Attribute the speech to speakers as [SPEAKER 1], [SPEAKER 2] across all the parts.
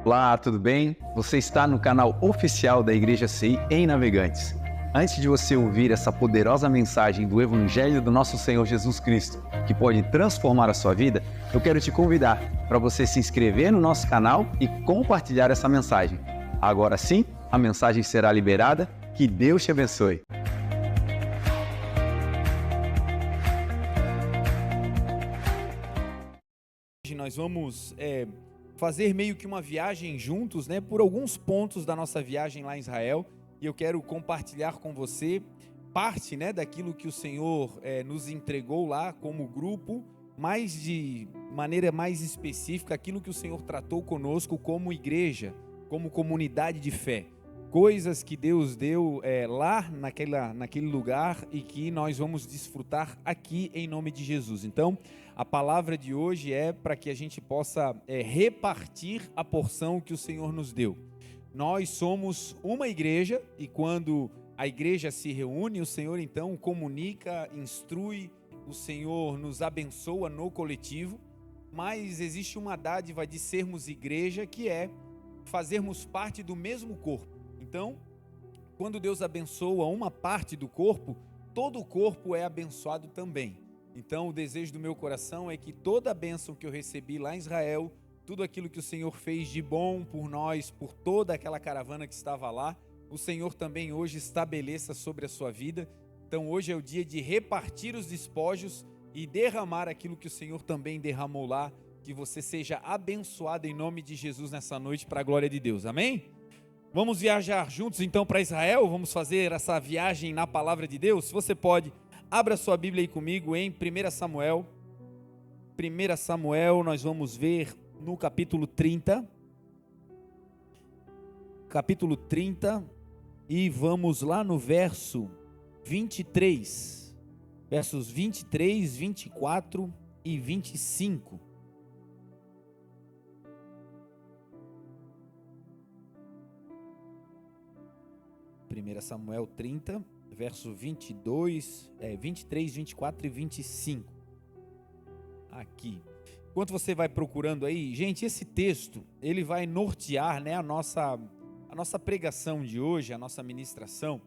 [SPEAKER 1] Olá, tudo bem? Você está no canal oficial da Igreja CI em Navegantes. Antes de você ouvir essa poderosa mensagem do Evangelho do nosso Senhor Jesus Cristo, que pode transformar a sua vida, eu quero te convidar para você se inscrever no nosso canal e compartilhar essa mensagem. Agora sim, a mensagem será liberada. Que Deus te abençoe.
[SPEAKER 2] Hoje nós vamos fazer meio que uma viagem juntos, né, por alguns pontos da nossa viagem lá em Israel, e eu quero compartilhar com você parte, né, daquilo que o Senhor nos entregou lá como grupo, mas de maneira mais específica, aquilo que o Senhor tratou conosco como igreja, como comunidade de fé. Coisas que Deus deu lá naquele lugar e que nós vamos desfrutar aqui em nome de Jesus. Então, a palavra de hoje é para que a gente possa repartir a porção que o Senhor nos deu. Nós somos uma igreja e quando a igreja se reúne, o Senhor então comunica, instrui, o Senhor nos abençoa no coletivo, mas existe uma dádiva de sermos igreja que é fazermos parte do mesmo corpo. Então, quando Deus abençoa uma parte do corpo, todo o corpo é abençoado também. Então, o desejo do meu coração é que toda a bênção que eu recebi lá em Israel, tudo aquilo que o Senhor fez de bom por nós, por toda aquela caravana que estava lá, o Senhor também hoje estabeleça sobre a sua vida. Então, hoje é o dia de repartir os despojos e derramar aquilo que o Senhor também derramou lá, que você seja abençoado em nome de Jesus nessa noite para a glória de Deus. Amém? Vamos viajar juntos então para Israel, vamos fazer essa viagem na palavra de Deus. Se você pode, abra sua Bíblia aí comigo em 1 Samuel. 1 Samuel, nós vamos ver no capítulo 30. Capítulo 30 e vamos lá no verso 23. Versos 23, 24 e 25. 1 Samuel 30, verso 23, 24 e 25. Aqui. Enquanto você vai procurando aí, gente, esse texto, ele vai nortear, né, a nossa pregação de hoje, a nossa ministração.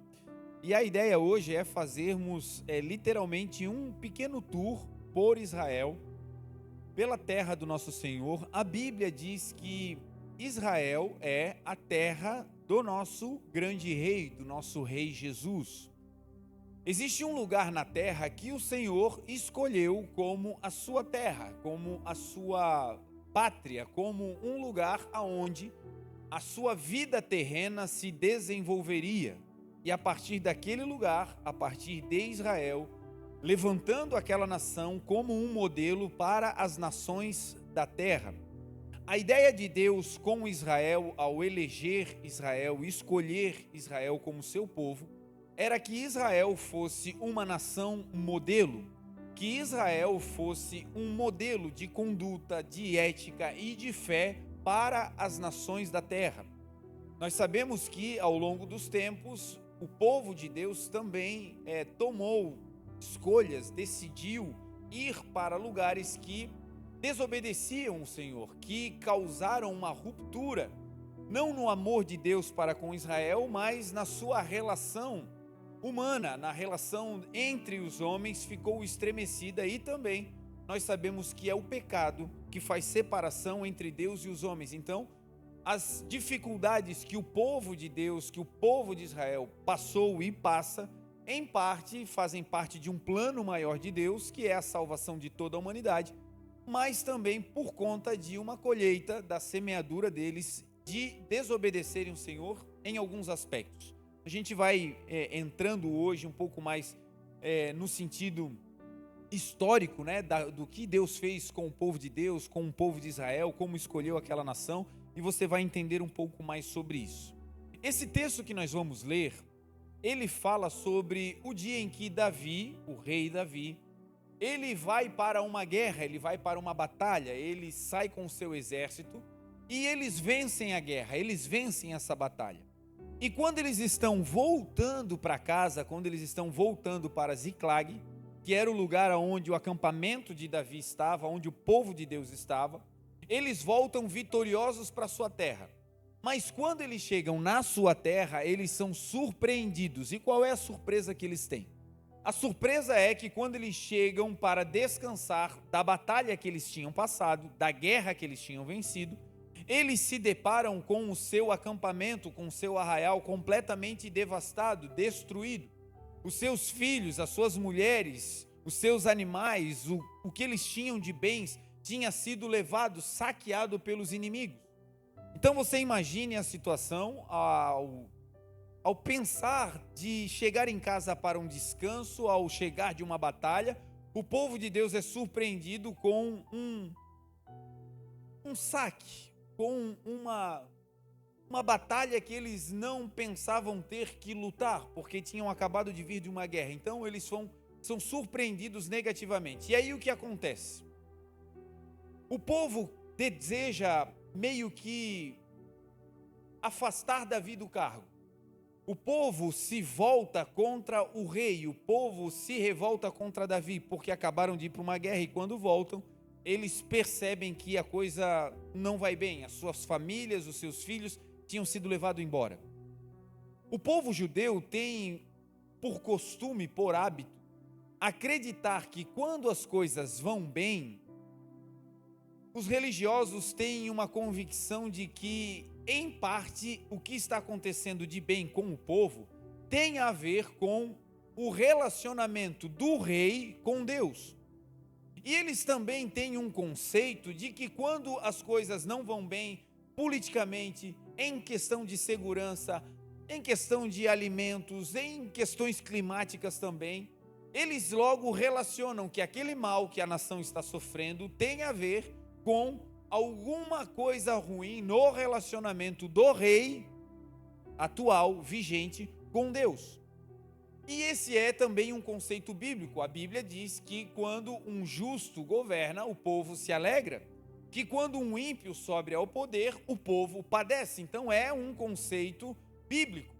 [SPEAKER 2] E a ideia hoje é fazermos literalmente um pequeno tour por Israel, pela terra do nosso Senhor. A Bíblia diz que Israel é a terra do nosso grande rei, do nosso rei Jesus. Existe um lugar na terra que o Senhor escolheu como a sua terra, como a sua pátria, como um lugar aonde a sua vida terrena se desenvolveria. E a partir daquele lugar, a partir de Israel, levantando aquela nação como um modelo para as nações da terra. A ideia de Deus com Israel, ao eleger Israel, escolher Israel como seu povo, era que Israel fosse uma nação modelo, que Israel fosse um modelo de conduta, de ética e de fé para as nações da terra. Nós sabemos que ao longo dos tempos, o povo de Deus também tomou escolhas, decidiu ir para lugares que desobedeciam o Senhor, que causaram uma ruptura, não no amor de Deus para com Israel, mas na sua relação humana, na relação entre os homens ficou estremecida, e também nós sabemos que é o pecado que faz separação entre Deus e os homens. Então, as dificuldades que o povo de Deus, que o povo de Israel passou e passa, em parte fazem parte de um plano maior de Deus, que é a salvação de toda a humanidade, mas também por conta de uma colheita da semeadura deles de desobedecerem o Senhor em alguns aspectos. A gente vai entrando hoje um pouco mais no sentido histórico, né, do que Deus fez com o povo de Deus, com o povo de Israel, como escolheu aquela nação, e você vai entender um pouco mais sobre isso. Esse texto que nós vamos ler, ele fala sobre o dia em que Davi, o rei Davi, ele vai para uma guerra, ele vai para uma batalha, ele sai com o seu exército e eles vencem a guerra, eles vencem essa batalha. E quando eles estão voltando para casa, quando eles estão voltando para Ziclag, que era o lugar onde o acampamento de Davi estava, onde o povo de Deus estava, eles voltam vitoriosos para sua terra. Mas quando eles chegam na sua terra, eles são surpreendidos. E qual é a surpresa que eles têm? A surpresa é que quando eles chegam para descansar da batalha que eles tinham passado, da guerra que eles tinham vencido, eles se deparam com o seu acampamento, com o seu arraial completamente devastado, destruído. Os seus filhos, as suas mulheres, os seus animais, o que eles tinham de bens, tinha sido levado, saqueado pelos inimigos. Então você imagine a situação ao pensar de chegar em casa para um descanso, ao chegar de uma batalha, o povo de Deus é surpreendido com um saque, com uma batalha que eles não pensavam ter que lutar, porque tinham acabado de vir de uma guerra. Então eles são surpreendidos negativamente. E aí o que acontece? O povo deseja meio que afastar Davi do cargo. O povo se volta contra o rei, o povo se revolta contra Davi, porque acabaram de ir para uma guerra e quando voltam, eles percebem que a coisa não vai bem, as suas famílias, os seus filhos tinham sido levados embora. O povo judeu tem por costume, por hábito, acreditar que quando as coisas vão bem, os religiosos têm uma convicção de que, em parte, o que está acontecendo de bem com o povo tem a ver com o relacionamento do rei com Deus. E eles também têm um conceito de que quando as coisas não vão bem politicamente, em questão de segurança, em questão de alimentos, em questões climáticas também, eles logo relacionam que aquele mal que a nação está sofrendo tem a ver com alguma coisa ruim no relacionamento do rei atual, vigente, com Deus. E esse é também um conceito bíblico. A Bíblia diz que quando um justo governa, o povo se alegra, que quando um ímpio sobe ao poder, o povo padece. Então é um conceito bíblico.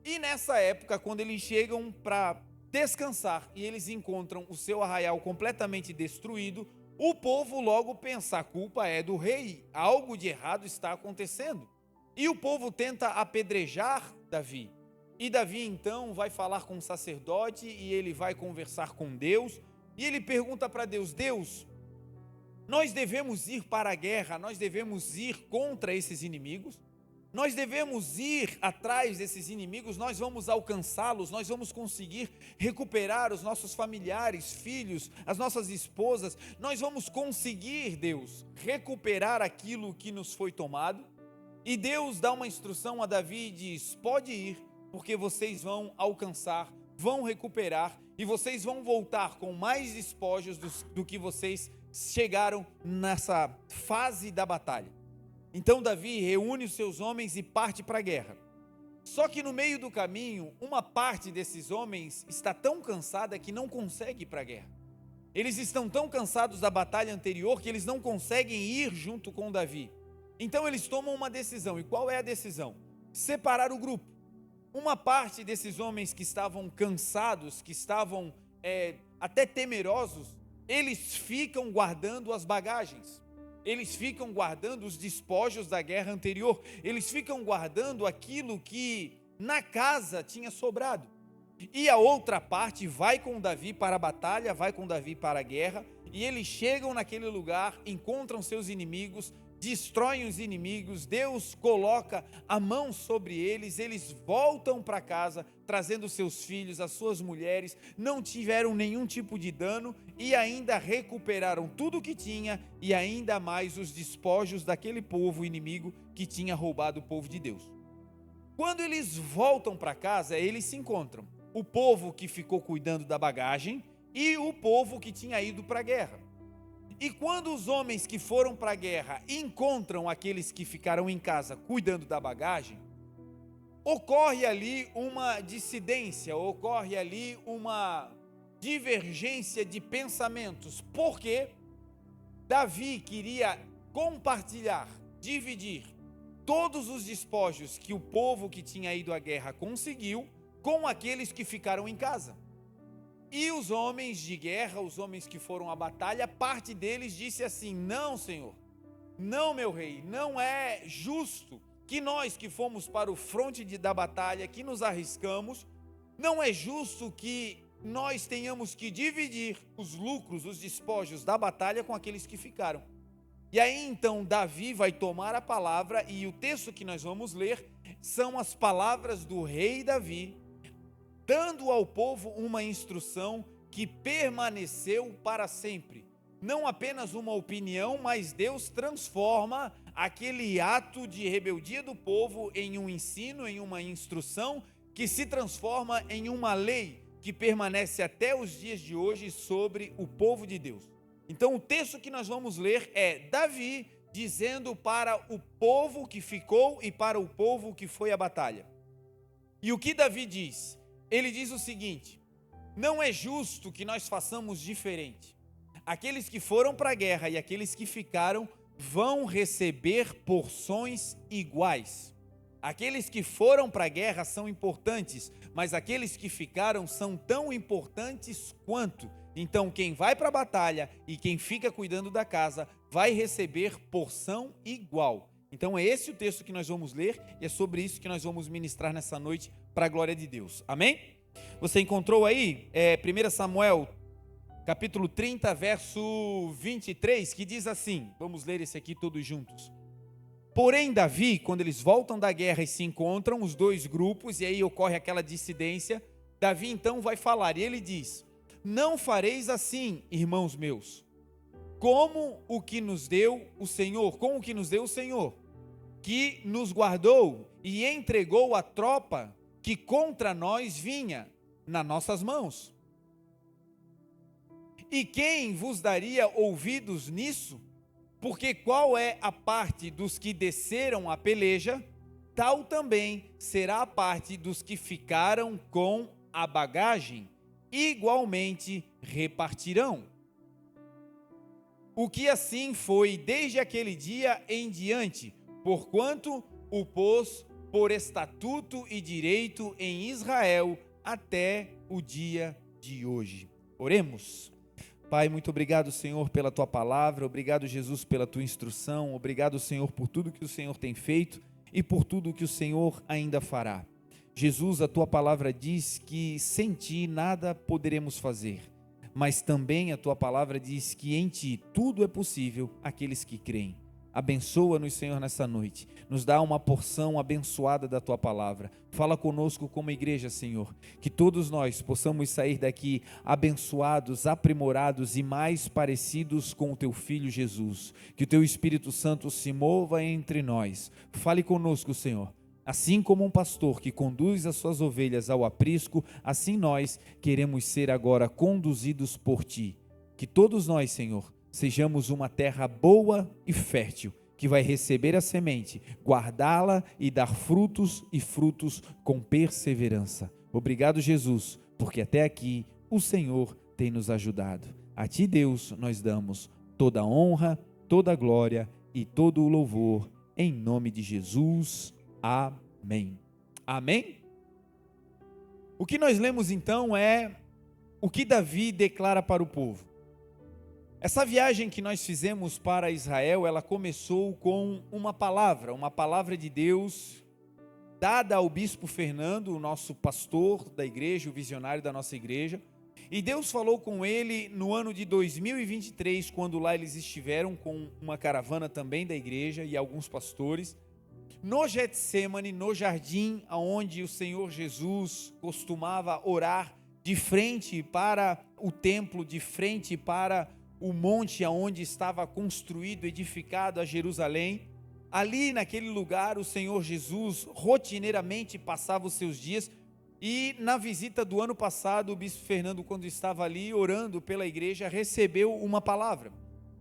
[SPEAKER 2] E nessa época, quando eles chegam para descansar e eles encontram o seu arraial completamente destruído, o povo logo pensa: a culpa é do rei, algo de errado está acontecendo. E o povo tenta apedrejar Davi. E Davi então vai falar com o sacerdote e ele vai conversar com Deus. E ele pergunta para Deus: Deus, nós devemos ir para a guerra, nós devemos ir contra esses inimigos? Nós devemos ir atrás desses inimigos, nós vamos alcançá-los, nós vamos conseguir recuperar os nossos familiares, filhos, as nossas esposas, nós vamos conseguir, Deus, recuperar aquilo que nos foi tomado? E Deus dá uma instrução a Davi e diz: pode ir, porque vocês vão alcançar, vão recuperar e vocês vão voltar com mais despojos do que vocês chegaram nessa fase da batalha. Então Davi reúne os seus homens e parte para a guerra. Só que no meio do caminho, uma parte desses homens está tão cansada que não consegue ir para a guerra. Eles estão tão cansados da batalha anterior que eles não conseguem ir junto com Davi. Então eles tomam uma decisão. E qual é a decisão? Separar o grupo. Uma parte desses homens que estavam cansados, que estavam até temerosos, eles ficam guardando as bagagens. Eles ficam guardando os despojos da guerra anterior. Eles ficam guardando aquilo que na casa tinha sobrado. E a outra parte vai com Davi para a batalha, vai com Davi para a guerra. E eles chegam naquele lugar, encontram seus inimigos, destroem os inimigos. Deus coloca a mão sobre eles. Eles voltam para casa, trazendo seus filhos, as suas mulheres. Não tiveram nenhum tipo de dano e ainda recuperaram tudo o que tinha e ainda mais os despojos daquele povo inimigo que tinha roubado o povo de Deus. Quando eles voltam para casa, eles se encontram o povo que ficou cuidando da bagagem e o povo que tinha ido para a guerra. E quando os homens que foram para a guerra encontram aqueles que ficaram em casa cuidando da bagagem, ocorre ali uma dissidência, ocorre ali uma divergência de pensamentos, porque Davi queria compartilhar, dividir todos os despojos que o povo que tinha ido à guerra conseguiu com aqueles que ficaram em casa. E os homens de guerra, os homens que foram à batalha, parte deles disse assim: não, Senhor, Não, meu rei, não é justo que nós que fomos para o fronte da batalha, que nos arriscamos, não é justo que nós tenhamos que dividir os lucros, os despojos da batalha com aqueles que ficaram. E aí então Davi vai tomar a palavra, e o texto que nós vamos ler são as palavras do rei Davi, dando ao povo uma instrução que permaneceu para sempre. Não apenas uma opinião, mas Deus transforma aquele ato de rebeldia do povo em um ensino, em uma instrução, que se transforma em uma lei que permanece até os dias de hoje sobre o povo de Deus. Então o texto que nós vamos ler é Davi dizendo para o povo que ficou e para o povo que foi à batalha. E o que Davi diz? Ele diz o seguinte: não é justo que nós façamos diferente. Aqueles que foram para a guerra e aqueles que ficaram vão receber porções iguais. Aqueles que foram para a guerra são importantes, mas aqueles que ficaram são tão importantes quanto. Então quem vai para a batalha e quem fica cuidando da casa vai receber porção igual. Então é esse o texto que nós vamos ler e é sobre isso que nós vamos ministrar nessa noite para a glória de Deus. Amém? Você encontrou aí 1 Samuel capítulo 30, verso 23, que diz assim, vamos ler esse aqui todos juntos. Porém Davi, quando eles voltam da guerra e se encontram, os dois grupos, e aí ocorre aquela dissidência, Davi então vai falar, e ele diz: não fareis assim, irmãos meus, como o que nos deu o Senhor, que nos guardou e entregou a tropa que contra nós vinha nas nossas mãos. E quem vos daria ouvidos nisso? Porque qual é a parte dos que desceram a peleja, tal também será a parte dos que ficaram com a bagagem, igualmente repartirão. O que assim foi desde aquele dia em diante, porquanto o pôs por estatuto e direito em Israel até o dia de hoje. Oremos. Pai, muito obrigado, Senhor, pela Tua palavra, obrigado, Jesus, pela Tua instrução, obrigado, Senhor, por tudo que o Senhor tem feito e por tudo que o Senhor ainda fará. Jesus, a Tua palavra diz que sem Ti nada poderemos fazer, mas também a Tua palavra diz que em Ti tudo é possível àqueles que creem. Abençoa-nos, Senhor, nessa noite, nos dá uma porção abençoada da Tua palavra, fala conosco como igreja, Senhor, que todos nós possamos sair daqui abençoados, aprimorados e mais parecidos com o Teu Filho Jesus, que o Teu Espírito Santo se mova entre nós, fale conosco, Senhor, assim como um pastor que conduz as suas ovelhas ao aprisco, assim nós queremos ser agora conduzidos por Ti, que todos nós, Senhor, sejamos uma terra boa e fértil, que vai receber a semente, guardá-la e dar frutos e frutos com perseverança. Obrigado, Jesus, porque até aqui o Senhor tem nos ajudado. A Ti, Deus, nós damos toda a honra, toda a glória e todo o louvor, em nome de Jesus. Amém. Amém? O que nós lemos então é o que Davi declara para o povo. Essa viagem que nós fizemos para Israel, ela começou com uma palavra de Deus, dada ao bispo Fernando, o nosso pastor da igreja, o visionário da nossa igreja, e Deus falou com ele no ano de 2023, quando lá eles estiveram com uma caravana também da igreja e alguns pastores, no Getsêmani, no jardim onde o Senhor Jesus costumava orar, de frente para o templo, de frente para o monte aonde estava construído, edificado a Jerusalém. Ali naquele lugar o Senhor Jesus rotineiramente passava os seus dias, e na visita do ano passado o bispo Fernando, quando estava ali orando pela igreja, recebeu uma palavra,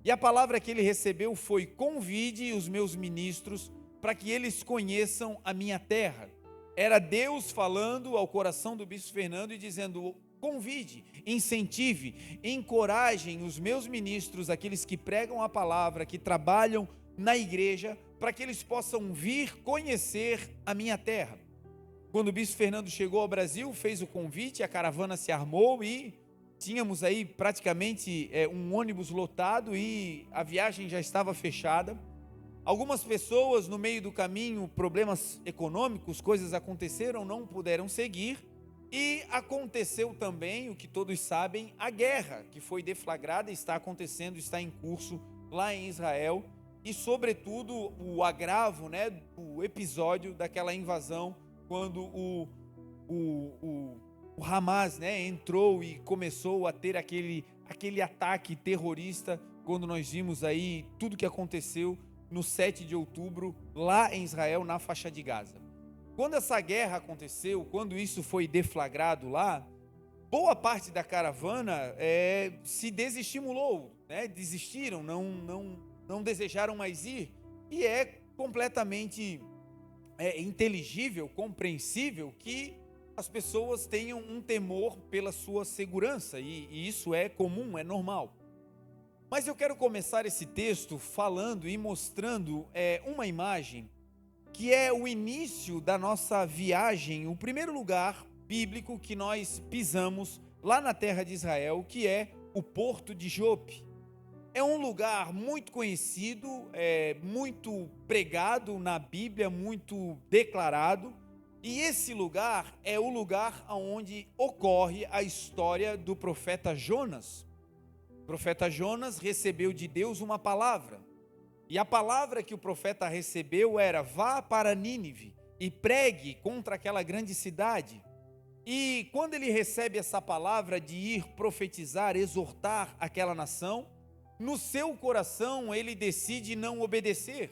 [SPEAKER 2] e a palavra que ele recebeu foi: convide os meus ministros para que eles conheçam a minha terra. Era Deus falando ao coração do bispo Fernando e dizendo: convide, incentive, encorajem os meus ministros, aqueles que pregam a palavra, que trabalham na igreja, para que eles possam vir conhecer a minha terra. Quando o bispo Fernando chegou ao Brasil, fez o convite, a caravana se armou e tínhamos aí praticamente um ônibus lotado e a viagem já estava fechada. Algumas pessoas no meio do caminho, problemas econômicos, coisas aconteceram, não puderam seguir. E aconteceu também, o que todos sabem, a guerra que foi deflagrada, está acontecendo, está em curso lá em Israel. E sobretudo o agravo, o episódio daquela invasão, quando o Hamas, entrou e começou a ter aquele ataque terrorista, quando nós vimos aí tudo que aconteceu no 7 de outubro, lá em Israel, na faixa de Gaza. Quando essa guerra aconteceu, quando isso foi deflagrado lá, boa parte da caravana se desestimulou, desistiram, não desejaram mais ir, e é completamente inteligível, compreensível que as pessoas tenham um temor pela sua segurança, e isso é comum, é normal. Mas eu quero começar esse texto falando e mostrando uma imagem que é o início da nossa viagem, o primeiro lugar bíblico que nós pisamos lá na terra de Israel, que é o Porto de Jope. É um lugar muito conhecido, muito pregado na Bíblia, muito declarado, e esse lugar é o lugar onde ocorre a história do profeta Jonas. O profeta Jonas recebeu de Deus uma palavra, e a palavra que o profeta recebeu era: vá para Nínive e pregue contra aquela grande cidade. E quando ele recebe essa palavra de ir profetizar, exortar aquela nação, no seu coração ele decide não obedecer.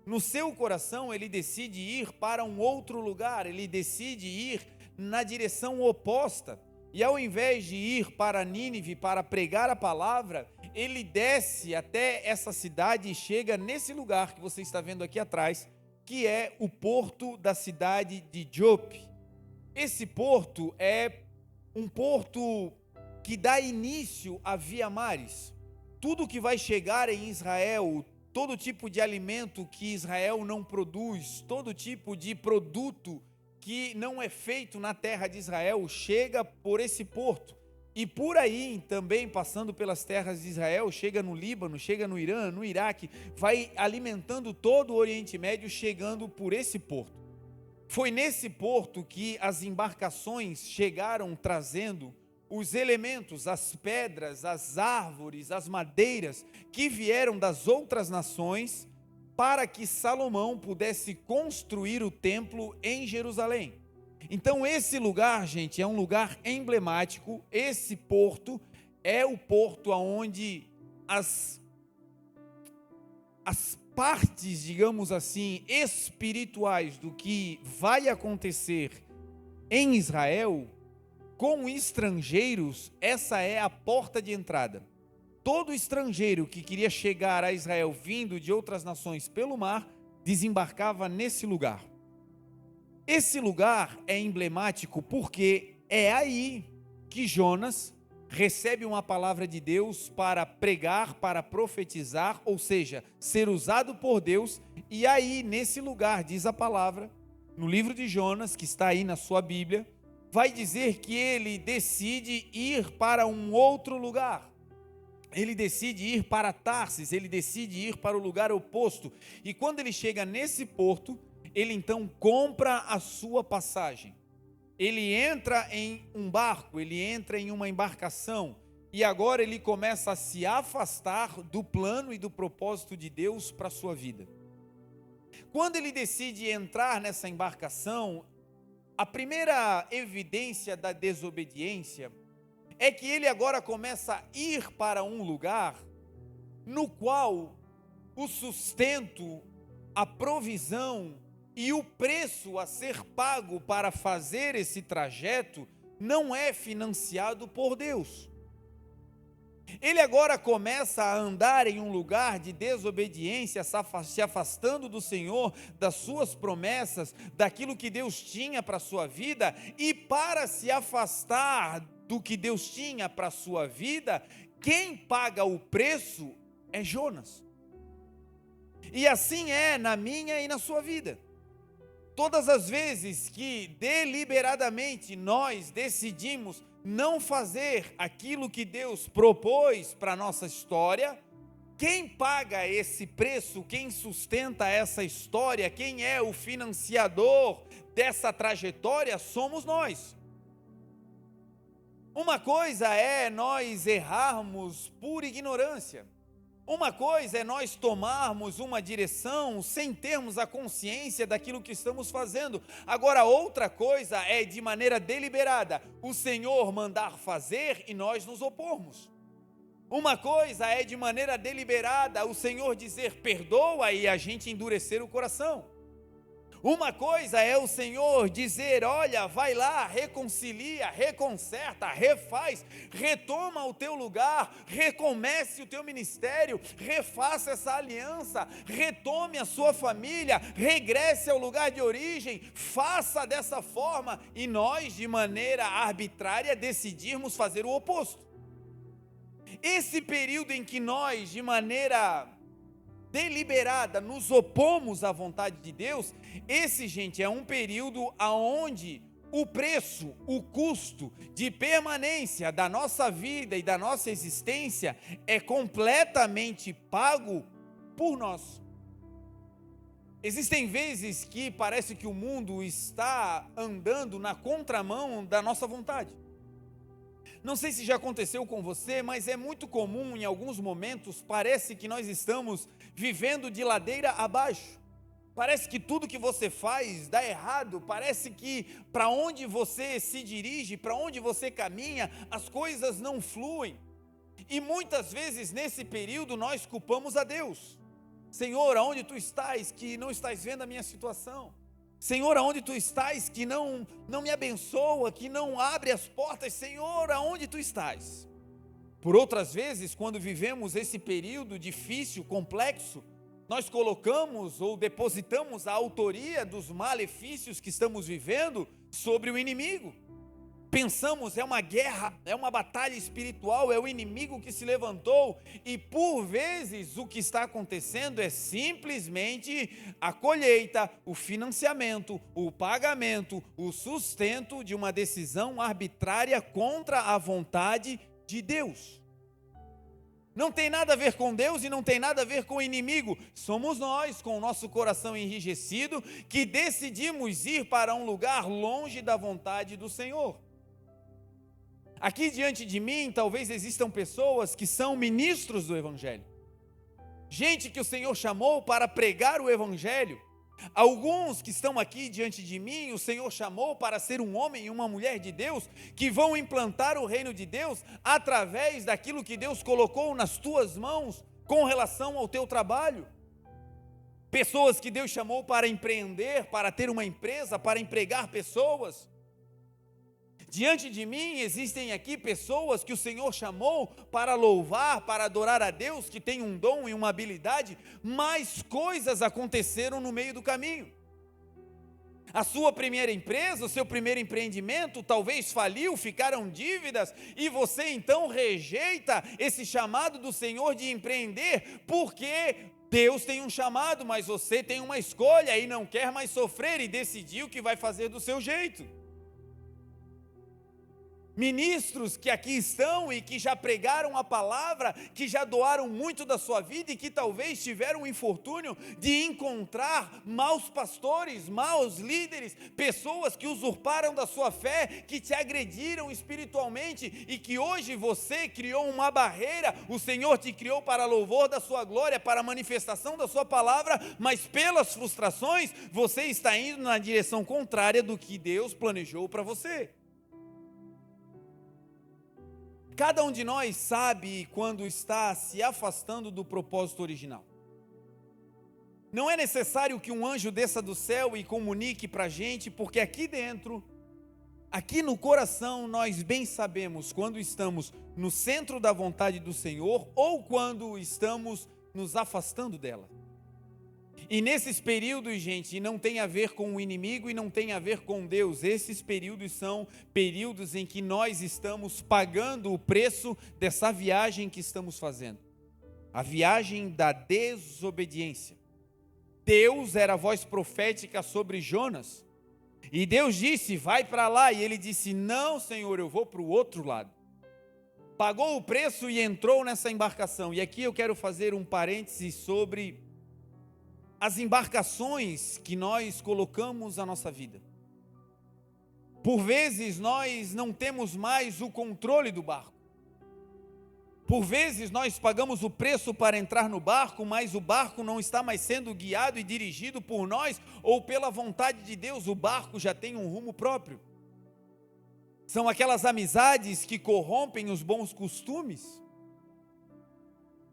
[SPEAKER 2] No seu coração ele decide ir para um outro lugar, ele decide ir na direção oposta. E ao invés de ir para Nínive para pregar a palavra, ele desce até essa cidade e chega nesse lugar que você está vendo aqui atrás, que é o porto da cidade de Jope. Esse porto é um porto que dá início à Via Maris. Tudo que vai chegar em Israel, todo tipo de alimento que Israel não produz, todo tipo de produto que não é feito na terra de Israel, chega por esse porto. E por aí também, passando pelas terras de Israel, chega no Líbano, chega no Irã, no Iraque, vai alimentando todo o Oriente Médio, chegando por esse porto. Foi nesse porto que as embarcações chegaram trazendo os elementos, as pedras, as árvores, as madeiras que vieram das outras nações, para que Salomão pudesse construir o templo em Jerusalém. Então esse lugar, gente, é um lugar emblemático. Esse porto é o porto onde as partes, digamos assim, espirituais do que vai acontecer em Israel com estrangeiros, essa é a porta de entrada. Todo estrangeiro que queria chegar a Israel vindo de outras nações pelo mar, desembarcava nesse lugar. Esse lugar é emblemático porque é aí que Jonas recebe uma palavra de Deus para pregar, para profetizar, ou seja, ser usado por Deus. E aí, nesse lugar, diz a palavra, no livro de Jonas, que está aí na sua Bíblia, vai dizer que ele decide ir para um outro lugar. Ele decide ir para Tarsis, ele decide ir para o lugar oposto. E quando ele chega nesse porto, ele então compra a sua passagem. Ele entra em um barco, ele entra em uma embarcação. E agora ele começa a se afastar do plano e do propósito de Deus para a sua vida. Quando ele decide entrar nessa embarcação, a primeira evidência da desobediência é que ele agora começa a ir para um lugar no qual o sustento, a provisão e o preço a ser pago para fazer esse trajeto não é financiado por Deus. Ele agora começa a andar em um lugar de desobediência, se afastando do Senhor, das suas promessas, daquilo que Deus tinha para a sua vida, e para se afastar do que Deus tinha para a sua vida, quem paga o preço é Jonas. E assim é na minha e na sua vida. Todas as vezes que deliberadamente nós decidimos não fazer aquilo que Deus propôs para a nossa história, quem paga esse preço, quem sustenta essa história, quem é o financiador dessa trajetória, somos nós. Uma coisa é nós errarmos por ignorância. Uma coisa é nós tomarmos uma direção sem termos a consciência daquilo que estamos fazendo. Agora, outra coisa é de maneira deliberada, o Senhor mandar fazer e nós nos opormos. Uma coisa é de maneira deliberada o Senhor dizer perdoa e a gente endurecer o coração. Uma coisa é o Senhor dizer, olha, vai lá, reconcilia, reconserta, refaz, retoma o teu lugar, recomece o teu ministério, refaça essa aliança, retome a sua família, regresse ao lugar de origem, faça dessa forma, e nós, de maneira arbitrária, decidirmos fazer o oposto. Esse período em que nós, de maneira deliberada, nos opomos à vontade de Deus, esse, gente, é um período aonde o preço, o custo de permanência da nossa vida e da nossa existência é completamente pago por nós. Existem vezes que parece que o mundo está andando na contramão da nossa vontade. Não sei se já aconteceu com você, mas é muito comum em alguns momentos, parece que nós estamos vivendo de ladeira abaixo. Parece que tudo que você faz dá errado, parece que para onde você se dirige, para onde você caminha, as coisas não fluem. E muitas vezes nesse período nós culpamos a Deus. Senhor, aonde tu estás que não estás vendo a minha situação? Senhor, aonde tu estás que não me abençoa, que não abre as portas? Senhor, aonde tu estás? Por outras vezes, quando vivemos esse período difícil, complexo, nós colocamos ou depositamos a autoria dos malefícios que estamos vivendo sobre o inimigo. Pensamos, é uma guerra, é uma batalha espiritual, é o inimigo que se levantou, e por vezes o que está acontecendo é simplesmente a colheita, o financiamento, o pagamento, o sustento de uma decisão arbitrária contra a vontade de Deus. Não tem nada a ver com Deus e não tem nada a ver com o inimigo. Somos nós, com o nosso coração enrijecido, que decidimos ir para um lugar longe da vontade do Senhor. Aqui diante de mim, talvez existam pessoas que são ministros do Evangelho. Gente que o Senhor chamou para pregar o Evangelho. Alguns que estão aqui diante de mim, o Senhor chamou para ser um homem e uma mulher de Deus, que vão implantar o reino de Deus através daquilo que Deus colocou nas tuas mãos com relação ao teu trabalho. Pessoas que Deus chamou para empreender, para ter uma empresa, para empregar pessoas. Diante de mim existem aqui pessoas que o Senhor chamou para louvar, para adorar a Deus, que tem um dom e uma habilidade, mas coisas aconteceram no meio do caminho. A sua primeira empresa, o seu primeiro empreendimento talvez faliu, ficaram dívidas, e você então rejeita esse chamado do Senhor de empreender, porque Deus tem um chamado, mas você tem uma escolha e não quer mais sofrer e decidiu que vai fazer do seu jeito. Ministros que aqui estão e que já pregaram a palavra, que já doaram muito da sua vida e que talvez tiveram o infortúnio de encontrar maus pastores, maus líderes, pessoas que usurparam da sua fé, que te agrediram espiritualmente e que hoje você criou uma barreira. O Senhor te criou para louvor da sua glória, para a manifestação da sua palavra, mas pelas frustrações você está indo na direção contrária do que Deus planejou para você. Cada um de nós sabe quando está se afastando do propósito original. Não é necessário que um anjo desça do céu e comunique para a gente, porque aqui dentro, aqui no coração, nós bem sabemos quando estamos no centro da vontade do Senhor ou quando estamos nos afastando dela. E nesses períodos, gente, não tem a ver com o inimigo e não tem a ver com Deus. Esses períodos são períodos em que nós estamos pagando o preço dessa viagem que estamos fazendo. A viagem da desobediência. Deus era a voz profética sobre Jonas. E Deus disse, vai para lá. E ele disse, não, Senhor, eu vou para o outro lado. pagou o preço e entrou nessa embarcação. E aqui eu quero fazer um parêntese sobre as embarcações que nós colocamos na nossa vida. Por vezes nós não temos mais o controle do barco. Por vezes nós pagamos o preço para entrar no barco, mas o barco não está mais sendo guiado e dirigido por nós ou pela vontade de Deus, o barco já tem um rumo próprio. São aquelas amizades que corrompem os bons costumes.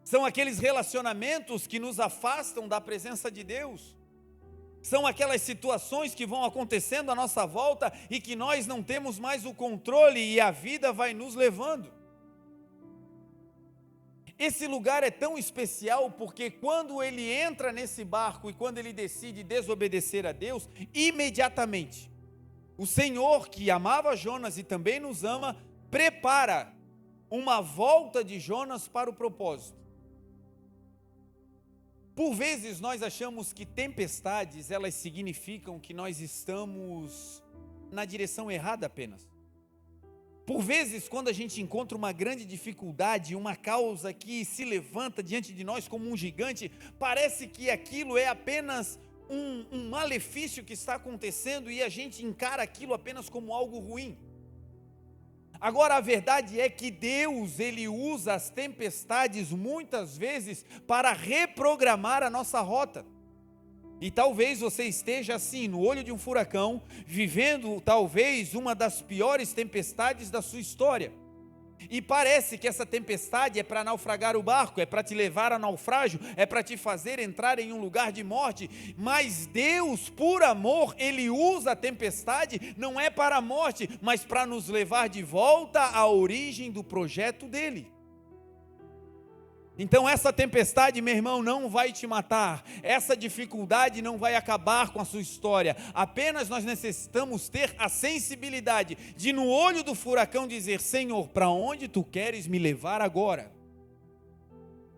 [SPEAKER 2] São aqueles relacionamentos que nos afastam da presença de Deus. São aquelas situações que vão acontecendo à nossa volta e que nós não temos mais o controle e a vida vai nos levando. Esse lugar é tão especial porque quando ele entra nesse barco e quando ele decide desobedecer a Deus, imediatamente, o Senhor, que amava Jonas e também nos ama, prepara uma volta de Jonas para o propósito. Por vezes nós achamos que tempestades, elas significam que nós estamos na direção errada apenas. Por vezes, quando a gente encontra uma grande dificuldade, uma causa que se levanta diante de nós como um gigante, parece que aquilo é apenas um malefício que está acontecendo e a gente encara aquilo apenas como algo ruim. Agora, a verdade é que Deus, Ele usa as tempestades muitas vezes para reprogramar a nossa rota. E talvez você esteja assim, no olho de um furacão, vivendo talvez uma das piores tempestades da sua história. E parece que essa tempestade é para naufragar o barco, é para te levar a naufrágio, é para te fazer entrar em um lugar de morte. Mas Deus, por amor, Ele usa a tempestade, não é para a morte, mas para nos levar de volta à origem do projeto dEle. Então essa tempestade, meu irmão, não vai te matar, essa dificuldade não vai acabar com a sua história, apenas nós necessitamos ter a sensibilidade de no olho do furacão dizer: Senhor, para onde Tu queres me levar agora?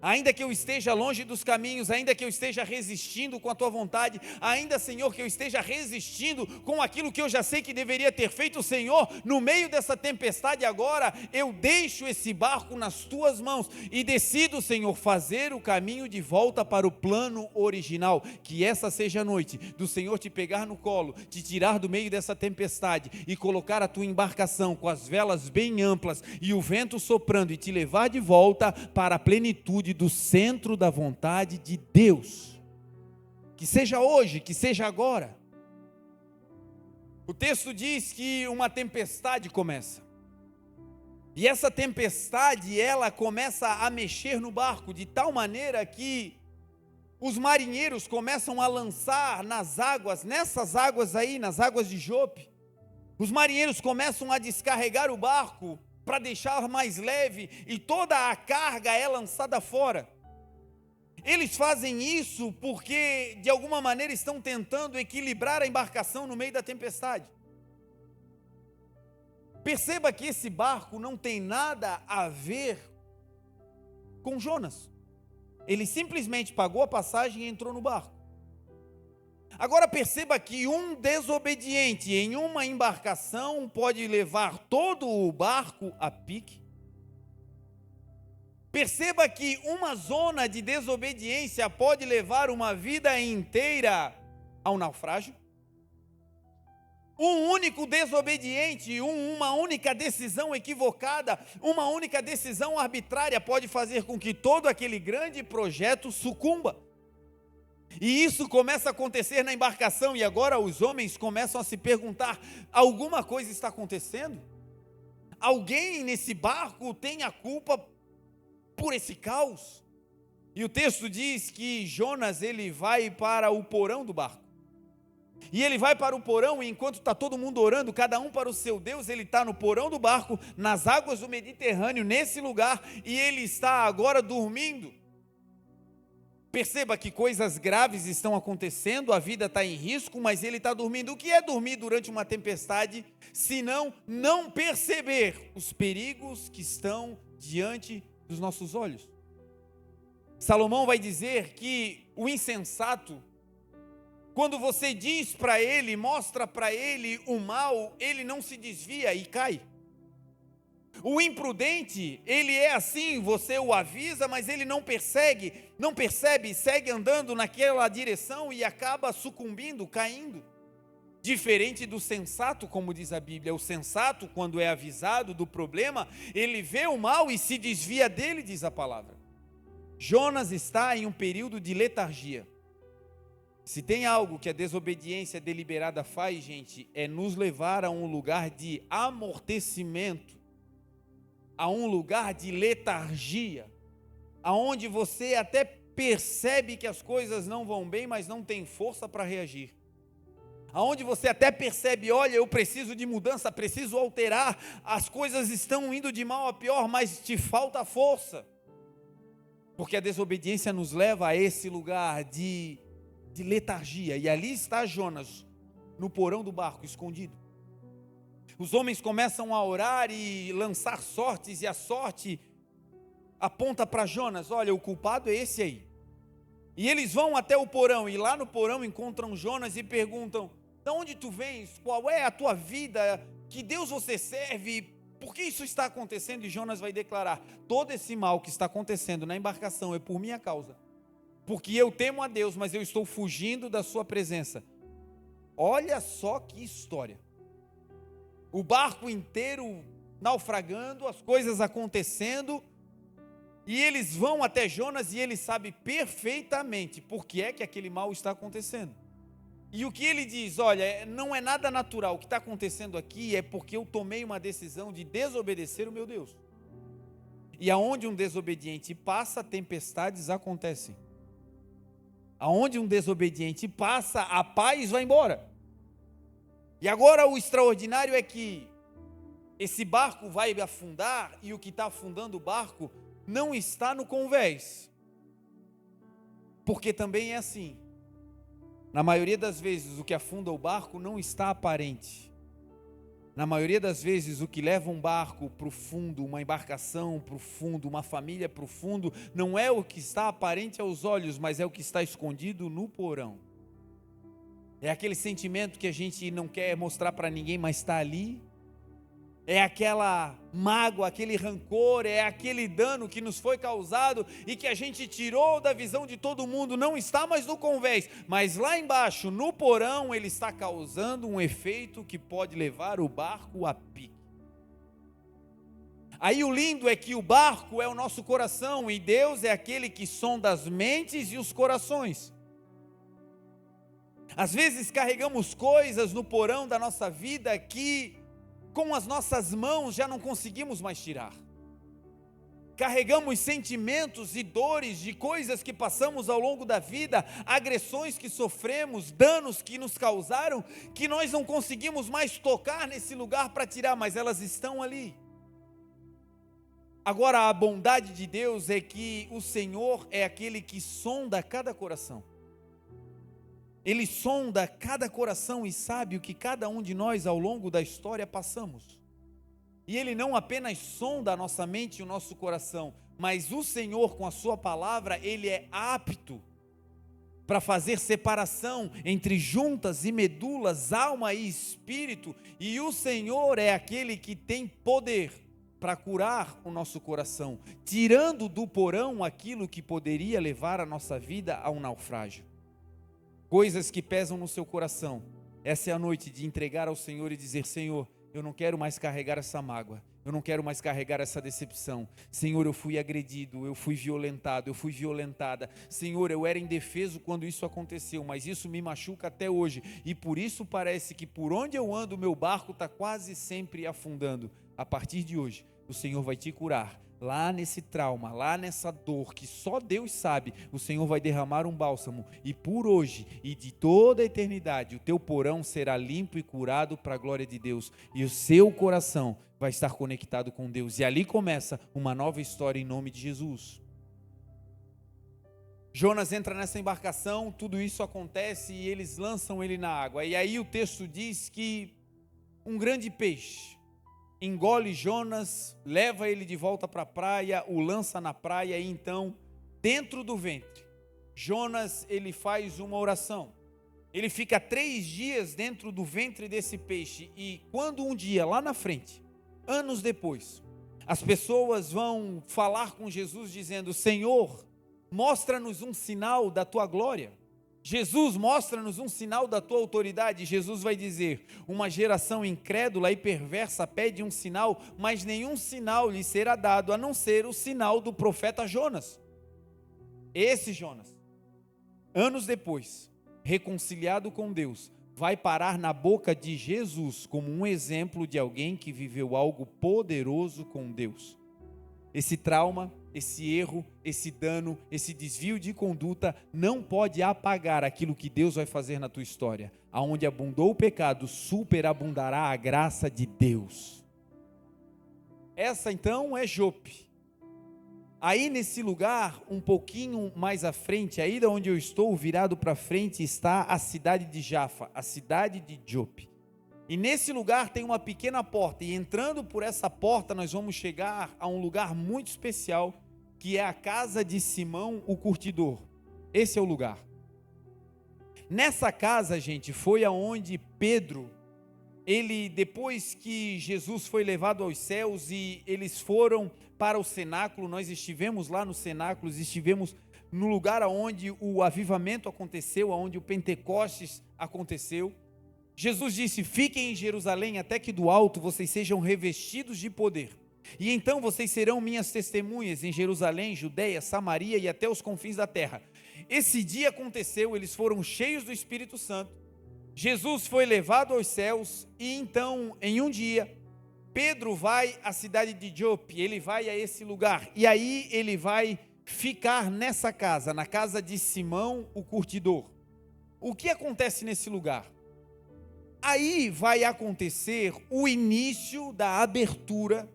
[SPEAKER 2] Ainda que eu esteja longe dos caminhos, ainda que eu esteja resistindo com a Tua vontade, ainda, Senhor, que eu esteja resistindo com aquilo que eu já sei que deveria ter feito, Senhor, no meio dessa tempestade agora, eu deixo esse barco nas Tuas mãos e decido, Senhor, fazer o caminho de volta para o plano original, que essa seja a noite do Senhor te pegar no colo, te tirar do meio dessa tempestade e colocar a Tua embarcação com as velas bem amplas e o vento soprando e te levar de volta para a plenitude do centro da vontade de Deus, que seja hoje, que seja agora. O texto diz que uma tempestade começa, e essa tempestade, ela começa a mexer no barco, de tal maneira que os marinheiros começam a lançar nas águas, nessas águas aí, nas águas de Jope, os marinheiros começam a descarregar o barco, para deixar mais leve, e toda a carga é lançada fora. Eles fazem isso porque de alguma maneira estão tentando equilibrar a embarcação no meio da tempestade. Perceba que esse barco não tem nada a ver com Jonas. Ele simplesmente pagou a passagem e entrou no barco. Agora perceba que um desobediente em uma embarcação pode levar todo o barco a pique. Perceba que uma zona de desobediência pode levar uma vida inteira ao naufrágio. Um único desobediente, uma única decisão equivocada, uma única decisão arbitrária pode fazer com que todo aquele grande projeto sucumba. E isso começa a acontecer na embarcação, e agora os homens começam a se perguntar: alguma coisa está acontecendo? Alguém nesse barco tem a culpa por esse caos? E o texto diz que Jonas, ele vai para o porão do barco. E ele vai para o porão, e enquanto está todo mundo orando, cada um para o seu Deus, ele está no porão do barco, nas águas do Mediterrâneo, nesse lugar, e ele está agora dormindo. Perceba que coisas graves estão acontecendo, a vida está em risco, mas ele está dormindo. O que é dormir durante uma tempestade, senão não perceber os perigos que estão diante dos nossos olhos? Salomão vai dizer que o insensato, quando você diz para ele, mostra para ele o mal, ele não se desvia e cai. O imprudente, ele é assim, você o avisa, mas ele não percebe, segue andando naquela direção e acaba sucumbindo, caindo. Diferente do sensato, como diz a Bíblia. O sensato, quando é avisado do problema, ele vê o mal e se desvia dele, diz a palavra. Jonas está em um período de letargia. Se tem algo que a desobediência deliberada faz, gente, é nos levar a um lugar de amortecimento, a um lugar de letargia, aonde você até percebe que as coisas não vão bem, mas não tem força para reagir. Aonde você até percebe, olha, eu preciso de mudança, preciso alterar, as coisas estão indo de mal a pior, mas te falta força. Porque a desobediência nos leva a esse lugar de letargia. E ali está Jonas, no porão do barco, escondido. Os homens começam a orar e lançar sortes, e a sorte aponta para Jonas, olha, o culpado é esse aí. E eles vão até o porão, e lá no porão encontram Jonas e perguntam, de onde tu vens? Qual é a tua vida? Que Deus você serve? Por que isso está acontecendo? E Jonas vai declarar, todo esse mal que está acontecendo na embarcação é por minha causa. Porque eu temo a Deus, mas eu estou fugindo da sua presença. Olha só que história. O barco inteiro naufragando, as coisas acontecendo, e eles vão até Jonas e ele sabe perfeitamente por que é que aquele mal está acontecendo. E o que ele diz, olha, não é nada natural, o que está acontecendo aqui é porque eu tomei uma decisão de desobedecer o meu Deus. E aonde um desobediente passa, tempestades acontecem. Aonde um desobediente passa, a paz vai embora. E agora o extraordinário é que esse barco vai afundar, e o que está afundando o barco não está no convés. Porque também é assim. Na maioria das vezes o que afunda o barco não está aparente. Na maioria das vezes o que leva um barco para o fundo, uma embarcação para o fundo, uma família para o fundo, não é o que está aparente aos olhos, mas é o que está escondido no porão. É aquele sentimento que a gente não quer mostrar para ninguém, mas está ali. É aquela mágoa, aquele rancor, é aquele dano que nos foi causado e que a gente tirou da visão de todo mundo, não está mais no convés, mas lá embaixo, no porão, ele está causando um efeito que pode levar o barco a pique. Aí o lindo é que o barco é o nosso coração e Deus é aquele que sonda as mentes e os corações. Às vezes carregamos coisas no porão da nossa vida que com as nossas mãos já não conseguimos mais tirar. Carregamos sentimentos e dores de coisas que passamos ao longo da vida, agressões que sofremos, danos que nos causaram, que nós não conseguimos mais tocar nesse lugar para tirar, mas elas estão ali. Agora a bondade de Deus é que o Senhor é aquele que sonda cada coração. Ele sonda cada coração e sabe o que cada um de nós ao longo da história passamos. E Ele não apenas sonda a nossa mente e o nosso coração, mas o Senhor com a sua palavra, Ele é apto para fazer separação entre juntas e medulas, alma e espírito, e o Senhor é aquele que tem poder para curar o nosso coração, tirando do porão aquilo que poderia levar a nossa vida a um naufrágio. Coisas que pesam no seu coração, essa é a noite de entregar ao Senhor e dizer, Senhor, eu não quero mais carregar essa mágoa, eu não quero mais carregar essa decepção. Senhor, eu fui agredido, eu fui violentado, eu fui violentada. Senhor, eu era indefeso quando isso aconteceu, mas isso me machuca até hoje. E por isso parece que por onde eu ando, o meu barco está quase sempre afundando. A partir de hoje, o Senhor vai te curar. Lá nesse trauma, lá nessa dor que só Deus sabe, o Senhor vai derramar um bálsamo, e por hoje e de toda a eternidade, o teu porão será limpo e curado para a glória de Deus, e o seu coração vai estar conectado com Deus, e ali começa uma nova história em nome de Jesus. Jonas entra nessa embarcação, tudo isso acontece e eles lançam ele na água, e aí o texto diz que um grande peixe engole Jonas, leva ele de volta para a praia, o lança na praia, e então, dentro do ventre, Jonas, ele faz uma oração. Ele fica 3 dias dentro do ventre desse peixe, e quando um dia, lá na frente, anos depois, As pessoas vão falar com Jesus dizendo: Senhor, mostra-nos um sinal da tua glória. Jesus, mostra-nos um sinal da tua autoridade. Jesus vai dizer: uma geração incrédula e perversa pede um sinal, mas nenhum sinal lhe será dado, a não ser o sinal do profeta Jonas. Esse Jonas, anos depois, reconciliado com Deus, vai parar na boca de Jesus como um exemplo de alguém que viveu algo poderoso com Deus. Esse trauma, esse erro, esse dano, esse desvio de conduta não pode apagar aquilo que Deus vai fazer na tua história. Aonde abundou o pecado, superabundará a graça de Deus. Essa então é Jope. Aí nesse lugar, um pouquinho mais à frente, aí da onde eu estou, virado para frente, está a cidade de Jafa, a cidade de Jope. E nesse lugar tem uma pequena porta, e entrando por essa porta nós vamos chegar a um lugar muito especial, que é a casa de Simão o curtidor. Esse é o lugar. Nessa casa, gente, foi aonde Pedro, depois que Jesus foi levado aos céus e eles foram para o cenáculo, nós estivemos lá no cenáculo, estivemos no lugar onde o avivamento aconteceu, onde o Pentecostes aconteceu. Jesus disse: fiquem em Jerusalém até que do alto vocês sejam revestidos de poder. E então vocês serão minhas testemunhas em Jerusalém, Judeia, Samaria e até os confins da terra. Esse dia aconteceu, eles foram cheios do Espírito Santo. Jesus foi levado aos céus e então, em um dia, Pedro vai à cidade de Jope, ele vai a esse lugar. E aí ele vai ficar nessa casa, na casa de Simão o curtidor. O que acontece nesse lugar? Aí vai acontecer o início da abertura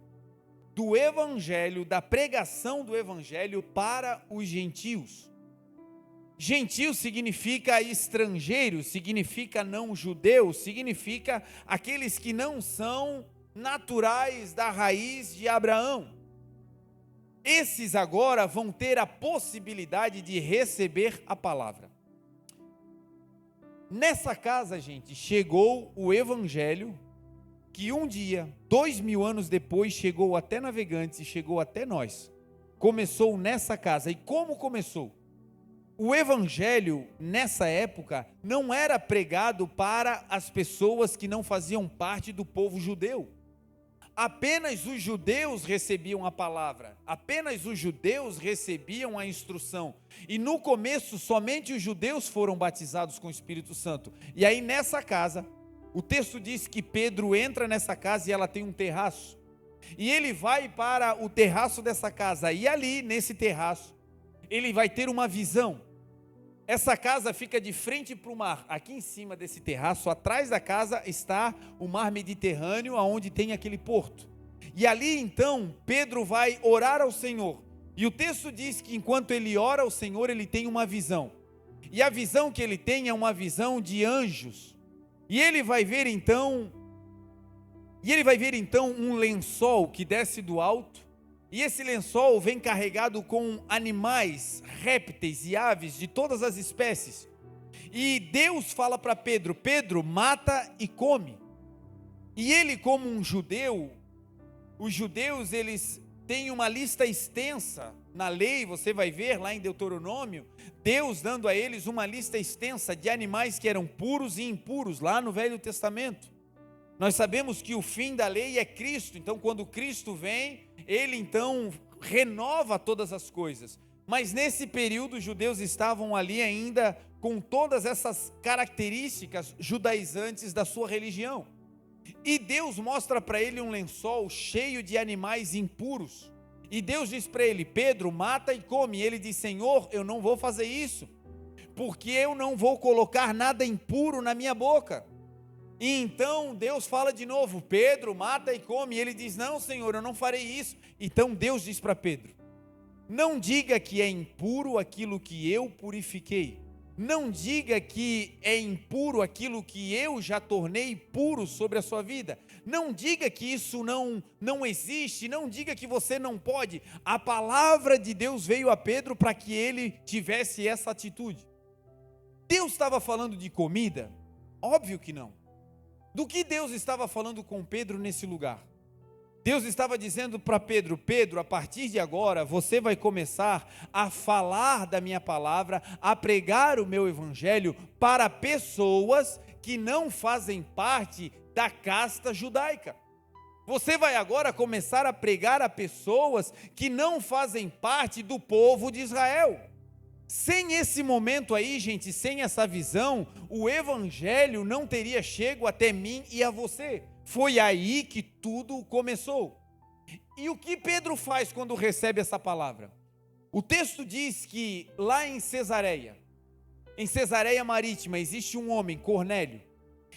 [SPEAKER 2] do evangelho, da pregação do evangelho para os gentios. Gentio significa estrangeiro, significa não judeu, significa aqueles que não são naturais da raiz de Abraão. Esses agora vão ter a possibilidade de receber a palavra. Nessa casa, gente, chegou o evangelho que um dia, 2000 anos depois, chegou até Navegantes e chegou até nós. Começou nessa casa. E como começou? O evangelho, nessa época, não era pregado para as pessoas que não faziam parte do povo judeu. Apenas os judeus recebiam a palavra, apenas os judeus recebiam a instrução. E no começo, somente os judeus foram batizados com o Espírito Santo. E aí nessa casa, o texto diz que Pedro entra nessa casa e ela tem um terraço. E ele vai para o terraço dessa casa, e ali, nesse terraço, ele vai ter uma visão. Essa casa fica de frente para o mar. Aqui em cima desse terraço, atrás da casa, está o mar Mediterrâneo, onde tem aquele porto. E ali então, Pedro vai orar ao Senhor. E o texto diz que enquanto ele ora ao Senhor, ele tem uma visão. E a visão que ele tem é uma visão de anjos. E ele vai ver então um lençol que desce do alto. E esse lençol vem carregado com animais, répteis e aves de todas as espécies. E Deus fala para Pedro: Pedro, mata e come. E ele, como um judeu, os judeus eles têm uma lista extensa na lei. Você vai ver lá em Deuteronômio, Deus dando a eles uma lista extensa de animais que eram puros e impuros, lá no Velho Testamento. Nós sabemos que o fim da lei é Cristo, então quando Cristo vem, ele então renova todas as coisas. Mas nesse período os judeus estavam ali ainda com todas essas características judaizantes da sua religião. E Deus mostra para ele um lençol cheio de animais impuros. E Deus diz para ele: Pedro, mata e come. E ele diz: Senhor, eu não vou fazer isso, porque eu não vou colocar nada impuro na minha boca. E então Deus fala de novo: Pedro, mata e come. E ele diz: não, Senhor, eu não farei isso. Então Deus diz para Pedro: não diga que é impuro aquilo que eu purifiquei. Não diga que é impuro aquilo que eu já tornei puro sobre a sua vida. Não diga que isso não existe. Não diga que você não pode. A palavra de Deus veio a Pedro para que ele tivesse essa atitude. Deus estava falando de comida? Óbvio que não. Do que Deus estava falando com Pedro nesse lugar? Deus estava dizendo para Pedro: Pedro, a partir de agora, você vai começar a falar da minha palavra, a pregar o meu evangelho para pessoas que não fazem parte da casta judaica. Você vai agora começar a pregar a pessoas que não fazem parte do povo de Israel. Sem esse momento aí, gente, sem essa visão, o evangelho não teria chego até mim e a você. Foi aí que tudo começou. E o que Pedro faz quando recebe essa palavra? O texto diz que lá em Cesareia Marítima, existe um homem, Cornélio.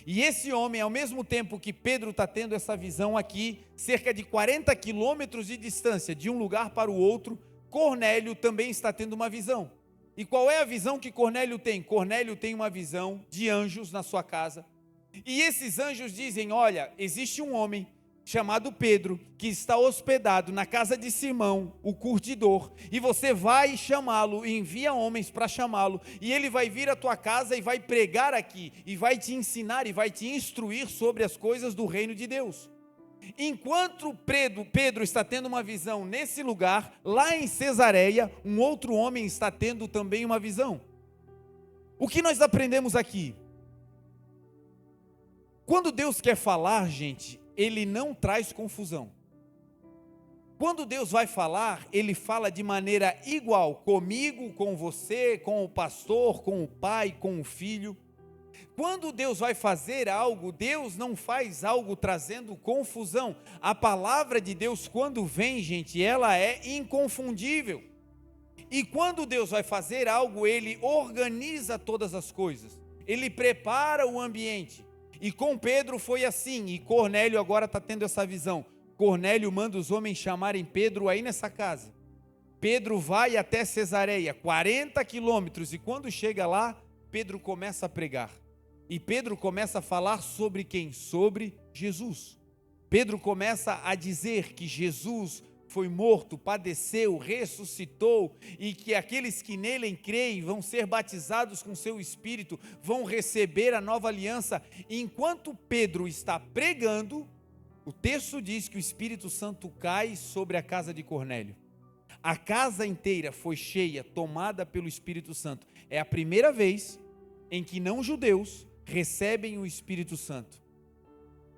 [SPEAKER 2] E esse homem, ao mesmo tempo que Pedro está tendo essa visão aqui, cerca de 40 quilômetros de distância de um lugar para o outro, Cornélio também está tendo uma visão. E qual é a visão que Cornélio tem? Cornélio tem uma visão de anjos na sua casa. E esses anjos dizem: olha, existe um homem chamado Pedro, que está hospedado na casa de Simão, o curtidor, e você vai chamá-lo, envia homens para chamá-lo, e ele vai vir à tua casa e vai pregar aqui, e vai te ensinar, e vai te instruir sobre as coisas do reino de Deus. Enquanto Pedro está tendo uma visão nesse lugar, lá em Cesareia, um outro homem está tendo também uma visão. O que nós aprendemos aqui? Quando Deus quer falar, gente, Ele não traz confusão. Quando Deus vai falar, Ele fala de maneira igual, comigo, com você, com o pastor, com o pai, com o filho. Quando Deus vai fazer algo, Deus não faz algo trazendo confusão. A palavra de Deus, quando vem, gente, ela é inconfundível. E quando Deus vai fazer algo, Ele organiza todas as coisas. Ele prepara o ambiente. E com Pedro foi assim, e Cornélio agora está tendo essa visão. Cornélio manda os homens chamarem Pedro aí nessa casa. Pedro vai até Cesareia, 40 quilômetros, e quando chega lá, Pedro começa a pregar. E Pedro começa a falar sobre quem? Sobre Jesus. Pedro começa a dizer que Jesus foi morto, padeceu, ressuscitou, e que aqueles que nele creem vão ser batizados com seu Espírito, vão receber a nova aliança. E enquanto Pedro está pregando, o texto diz que o Espírito Santo cai sobre a casa de Cornélio. A casa inteira foi cheia, tomada pelo Espírito Santo. É a primeira vez em que não judeus recebem o Espírito Santo.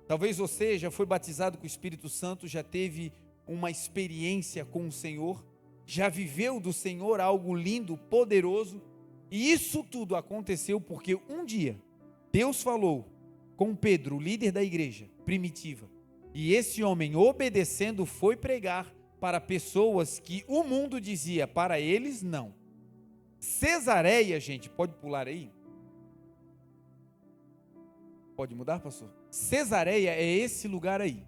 [SPEAKER 2] Talvez você já foi batizado com o Espírito Santo, já teve uma experiência com o Senhor, já viveu do Senhor algo lindo, poderoso, e isso tudo aconteceu porque um dia Deus falou com Pedro, o líder da igreja primitiva, e esse homem, obedecendo, foi pregar para pessoas que o mundo dizia, para eles não. Cesareia, gente, pode pular aí? Pode mudar, pastor? Cesareia é esse lugar aí.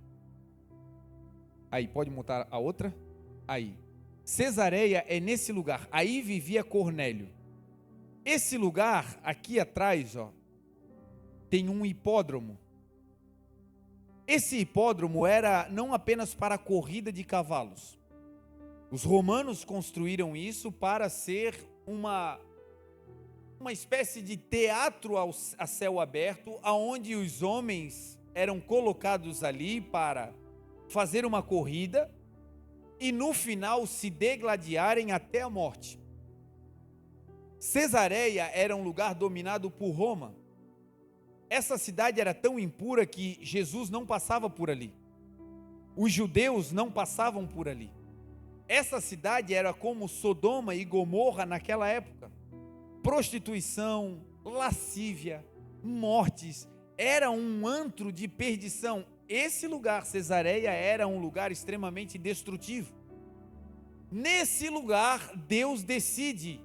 [SPEAKER 2] Aí, pode mudar a outra? Aí. Cesareia é nesse lugar. Aí vivia Cornélio. Esse lugar, aqui atrás, ó, tem um hipódromo. Esse hipódromo era não apenas para a corrida de cavalos. Os romanos construíram isso para ser uma espécie de teatro a céu aberto, aonde os homens eram colocados ali para fazer uma corrida e no final se degladiarem até a morte. Cesareia era um lugar dominado por Roma. Essa cidade era tão impura que Jesus não passava por ali. Os judeus não passavam por ali. Essa cidade era como Sodoma e Gomorra naquela época. Prostituição, lascívia, mortes, era um antro de perdição. Esse lugar, Cesareia, era um lugar extremamente destrutivo. Nesse lugar, Deus decide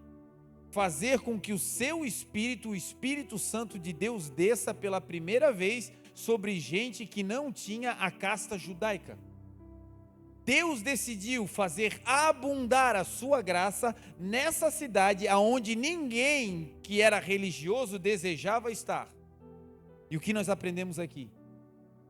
[SPEAKER 2] fazer com que o seu Espírito, o Espírito Santo de Deus, desça pela primeira vez sobre gente que não tinha a casta judaica. Deus decidiu fazer abundar a sua graça nessa cidade aonde ninguém que era religioso desejava estar. E o que nós aprendemos aqui?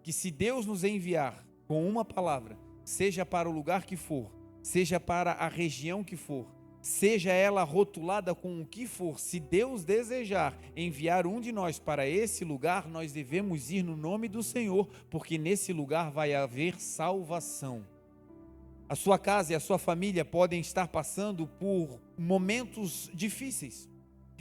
[SPEAKER 2] Que se Deus nos enviar com uma palavra, seja para o lugar que for, seja para a região que for, seja ela rotulada com o que for, se Deus desejar enviar um de nós para esse lugar, nós devemos ir no nome do Senhor, porque nesse lugar vai haver salvação. A sua casa e a sua família podem estar passando por momentos difíceis.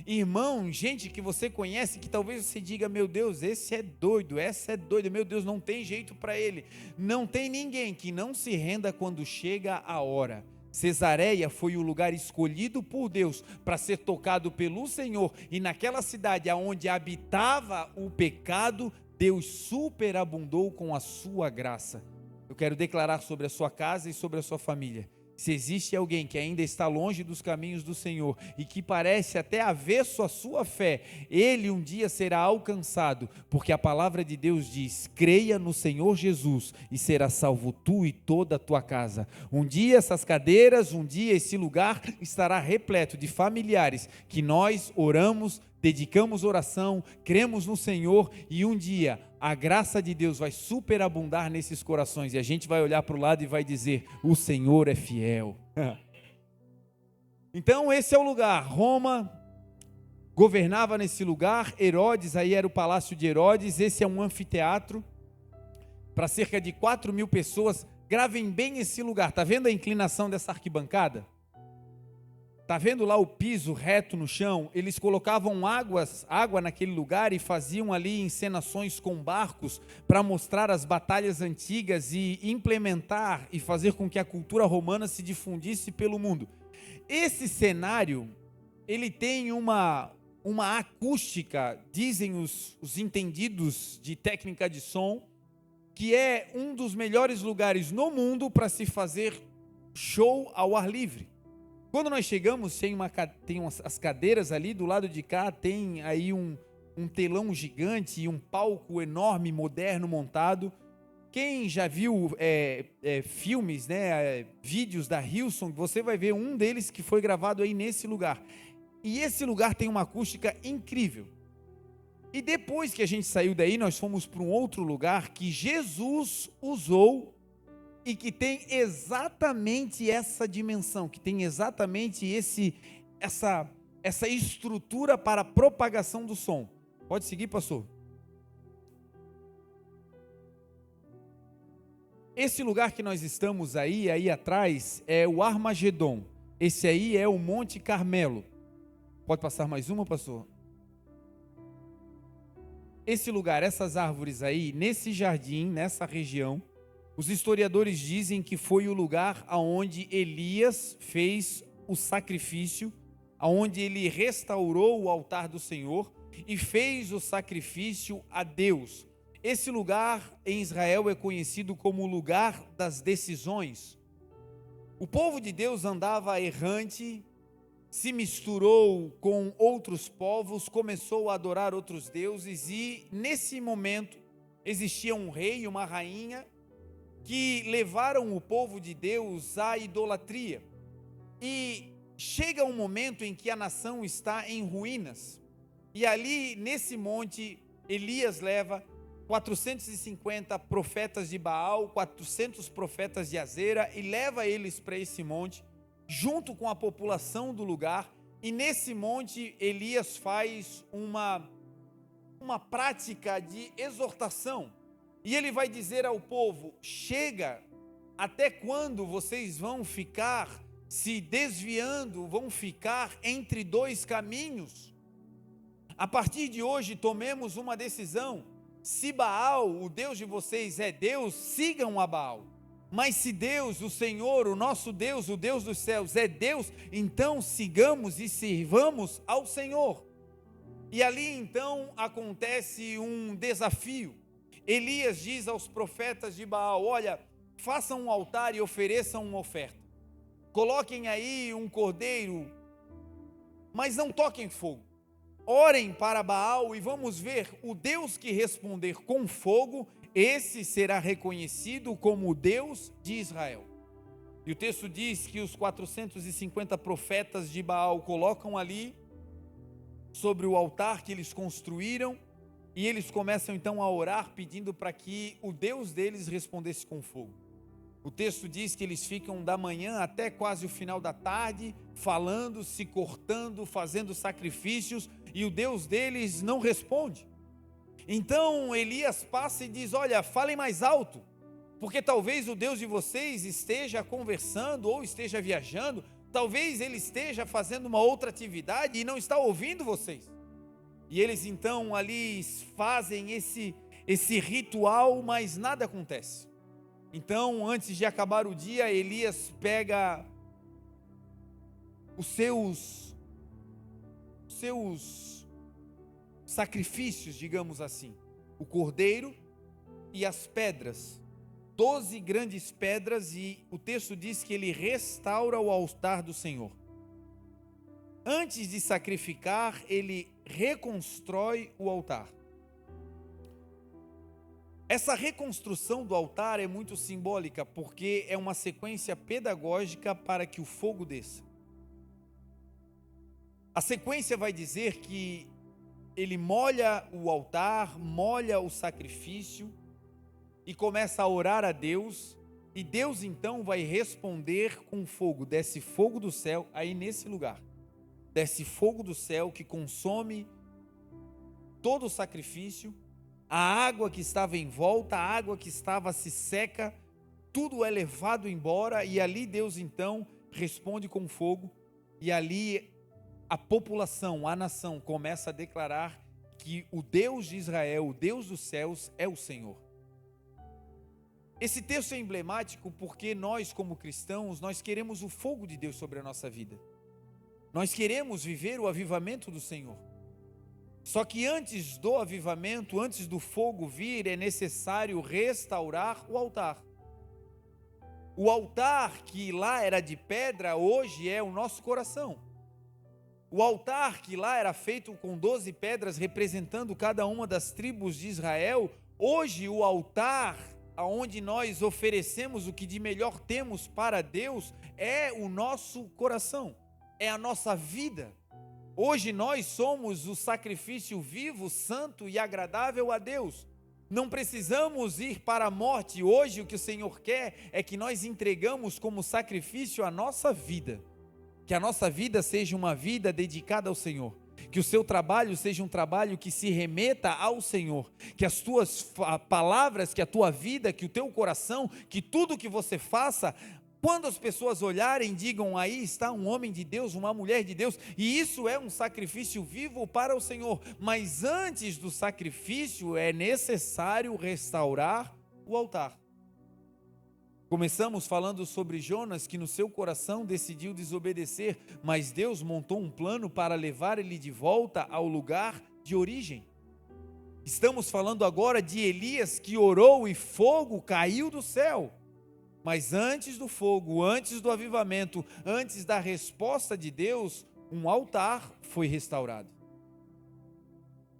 [SPEAKER 2] Irmão, gente que você conhece, que talvez você diga, meu Deus, esse é doido, essa é doida, meu Deus, não tem jeito para ele. Não tem ninguém que não se renda quando chega a hora. Cesareia foi o lugar escolhido por Deus para ser tocado pelo Senhor, e naquela cidade onde habitava o pecado, Deus superabundou com a sua graça. Eu quero declarar sobre a sua casa e sobre a sua família: se existe alguém que ainda está longe dos caminhos do Senhor e que parece até avesso à sua fé, ele um dia será alcançado, porque a palavra de Deus diz: creia no Senhor Jesus e será salvo tu e toda a tua casa. Um dia essas cadeiras, um dia esse lugar estará repleto de familiares que nós oramos, dedicamos oração, cremos no Senhor, e um dia a graça de Deus vai superabundar nesses corações, e a gente vai olhar para o lado e vai dizer: o Senhor é fiel. Então esse é o lugar. Roma governava nesse lugar. Herodes, aí era o palácio de Herodes. Esse é um anfiteatro para cerca de 4.000 pessoas. Gravem bem esse lugar. Está vendo a inclinação dessa arquibancada? Está vendo lá o piso reto no chão? Eles colocavam água naquele lugar e faziam ali encenações com barcos para mostrar as batalhas antigas e implementar e fazer com que a cultura romana se difundisse pelo mundo. Esse cenário, ele tem uma acústica, dizem os entendidos de técnica de som, que é um dos melhores lugares no mundo para se fazer show ao ar livre. Quando nós chegamos, tem as cadeiras ali, do lado de cá tem aí um telão gigante e um palco enorme, moderno, montado. Quem já viu filmes, vídeos da Hillsong, você vai ver um deles que foi gravado aí nesse lugar. E esse lugar tem uma acústica incrível. E depois que a gente saiu daí, nós fomos para um outro lugar que Jesus usou e que tem exatamente essa dimensão, que tem exatamente essa estrutura para a propagação do som. Pode seguir, pastor. Esse lugar que nós estamos aí atrás, é o Armagedon. Esse aí é o Monte Carmelo. Pode passar mais uma, pastor? Esse lugar, essas árvores aí, nesse jardim, nessa região, os historiadores dizem que foi o lugar aonde Elias fez o sacrifício, aonde ele restaurou o altar do Senhor e fez o sacrifício a Deus. Esse lugar em Israel é conhecido como o lugar das decisões. O povo de Deus andava errante, se misturou com outros povos, começou a adorar outros deuses, e nesse momento existia um rei e uma rainha que levaram o povo de Deus à idolatria. E chega um momento em que a nação está em ruínas. E ali, nesse monte, Elias leva 450 profetas de Baal, 400 profetas de Azera, e leva eles para esse monte, junto com a população do lugar. E nesse monte, Elias faz uma prática de exortação. E ele vai dizer ao povo: chega, até quando vocês vão ficar se desviando, vão ficar entre dois caminhos? A partir de hoje, tomemos uma decisão. Se Baal, o Deus de vocês, é Deus, sigam a Baal. Mas se Deus, o Senhor, o nosso Deus, o Deus dos céus, é Deus, então sigamos e sirvamos ao Senhor. E ali então acontece um desafio. Elias diz aos profetas de Baal: olha, façam um altar e ofereçam uma oferta. Coloquem aí um cordeiro, mas não toquem fogo. Orem para Baal e vamos ver, o Deus que responder com fogo, esse será reconhecido como o Deus de Israel. E o texto diz que os 450 profetas de Baal colocam ali, sobre o altar que eles construíram, e eles começam então a orar, pedindo para que o Deus deles respondesse com fogo. O texto diz que eles ficam da manhã até quase o final da tarde, falando, se cortando, fazendo sacrifícios, e o Deus deles não responde. Então Elias passa e diz: olha, falem mais alto, porque talvez o Deus de vocês esteja conversando ou esteja viajando, talvez ele esteja fazendo uma outra atividade e não está ouvindo vocês. E eles então ali fazem esse ritual, mas nada acontece. Então, antes de acabar o dia, Elias pega os seus sacrifícios, digamos assim, o cordeiro e as pedras, 12 grandes pedras, e o texto diz que ele restaura o altar do Senhor. Antes de sacrificar, ele reconstrói o altar. Essa reconstrução do altar é muito simbólica, porque é uma sequência pedagógica para que o fogo desça. A sequência vai dizer que ele molha o altar, molha o sacrifício e começa a orar a Deus, e Deus então vai responder com fogo. Desce fogo do céu aí nesse lugar. Desce fogo do céu que consome todo o sacrifício. A água que estava em volta, a água que estava se seca, tudo é levado embora, e ali Deus então responde com fogo, e ali a população, a nação começa a declarar que o Deus de Israel, o Deus dos céus, é o Senhor. Esse texto é emblemático porque nós, como cristãos, nós queremos o fogo de Deus sobre a nossa vida. Nós queremos viver o avivamento do Senhor. Só que antes do avivamento, antes do fogo vir, é necessário restaurar o altar. O altar que lá era de pedra, hoje é o nosso coração. O altar que lá era feito com 12 pedras, representando cada uma das tribos de Israel, hoje o altar aonde nós oferecemos o que de melhor temos para Deus, é o nosso coração, é a nossa vida. Hoje nós somos o sacrifício vivo, santo e agradável a Deus. Não precisamos ir para a morte. Hoje o que o Senhor quer é que nós entregamos como sacrifício a nossa vida. Que a nossa vida seja uma vida dedicada ao Senhor. Que o seu trabalho seja um trabalho que se remeta ao Senhor. Que as tuas palavras, que a tua vida, que o teu coração, que tudo que você faça, quando as pessoas olharem, digam: aí está um homem de Deus, uma mulher de Deus, e isso é um sacrifício vivo para o Senhor. Mas antes do sacrifício é necessário restaurar o altar. Começamos falando sobre Jonas, que no seu coração decidiu desobedecer, mas Deus montou um plano para levar ele de volta ao lugar de origem. Estamos falando agora de Elias, que orou e fogo caiu do céu. Mas antes do fogo, antes do avivamento, antes da resposta de Deus, um altar foi restaurado.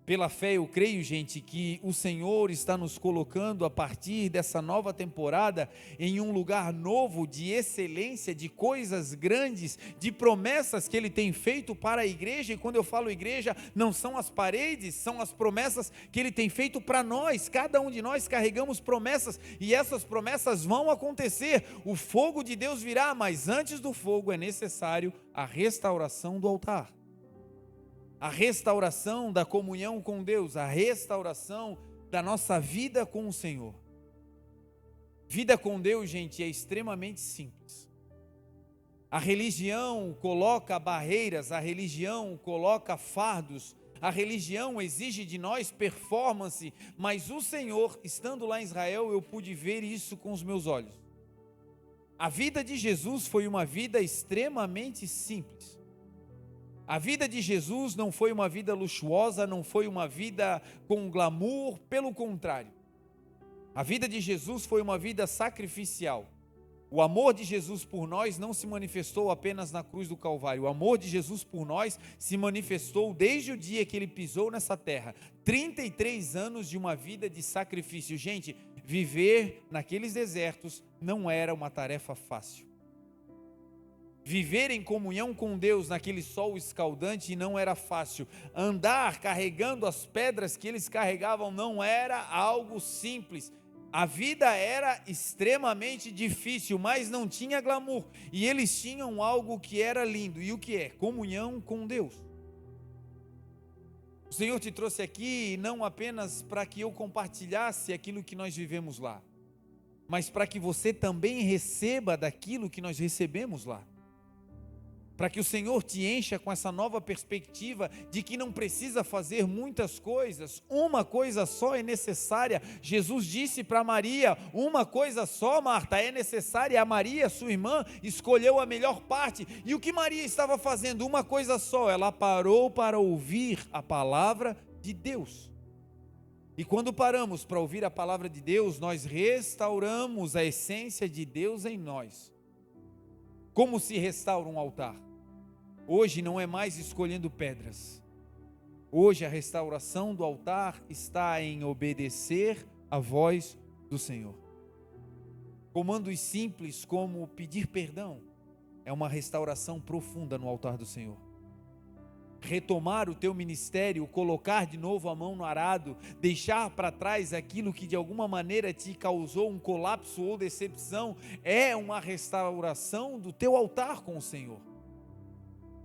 [SPEAKER 2] Pela fé eu creio, gente, que o Senhor está nos colocando a partir dessa nova temporada em um lugar novo de excelência, de coisas grandes, de promessas que Ele tem feito para a igreja. E quando eu falo igreja, não são as paredes, são as promessas que Ele tem feito para nós. Cada um de nós carregamos promessas e essas promessas vão acontecer. O fogo de Deus virá, mas antes do fogo é necessário a restauração do altar. A restauração da comunhão com Deus, a restauração da nossa vida com o Senhor. Vida com Deus, gente, é extremamente simples. A religião coloca barreiras, a religião coloca fardos, a religião exige de nós performance, mas o Senhor, estando lá em Israel, eu pude ver isso com os meus olhos. A vida de Jesus foi uma vida extremamente simples. A vida de Jesus não foi uma vida luxuosa, não foi uma vida com glamour, pelo contrário. A vida de Jesus foi uma vida sacrificial. O amor de Jesus por nós não se manifestou apenas na cruz do Calvário. O amor de Jesus por nós se manifestou desde o dia que Ele pisou nessa terra. 33 anos de uma vida de sacrifício. Gente, viver naqueles desertos não era uma tarefa fácil. Viver em comunhão com Deus naquele sol escaldante não era fácil. Andar carregando as pedras que eles carregavam não era algo simples. A vida era extremamente difícil, mas não tinha glamour. E eles tinham algo que era lindo. E o que é? Comunhão com Deus. O Senhor te trouxe aqui não apenas para que eu compartilhasse aquilo que nós vivemos lá, mas para que você também receba daquilo que nós recebemos lá. Para que o Senhor te encha com essa nova perspectiva de que não precisa fazer muitas coisas, uma coisa só é necessária. Jesus disse para Maria: uma coisa só, Marta, é necessária. A Maria, sua irmã, escolheu a melhor parte. E o que Maria estava fazendo? Uma coisa só, ela parou para ouvir a palavra de Deus. E quando paramos para ouvir a palavra de Deus, nós restauramos a essência de Deus em nós. Como se restaura um altar? Hoje não é mais escolhendo pedras. Hoje a restauração do altar está em obedecer a voz do Senhor. Comandos simples como pedir perdão é uma restauração profunda no altar do Senhor. Retomar o teu ministério, colocar de novo a mão no arado, deixar para trás aquilo que de alguma maneira te causou um colapso ou decepção, é uma restauração do teu altar com o Senhor.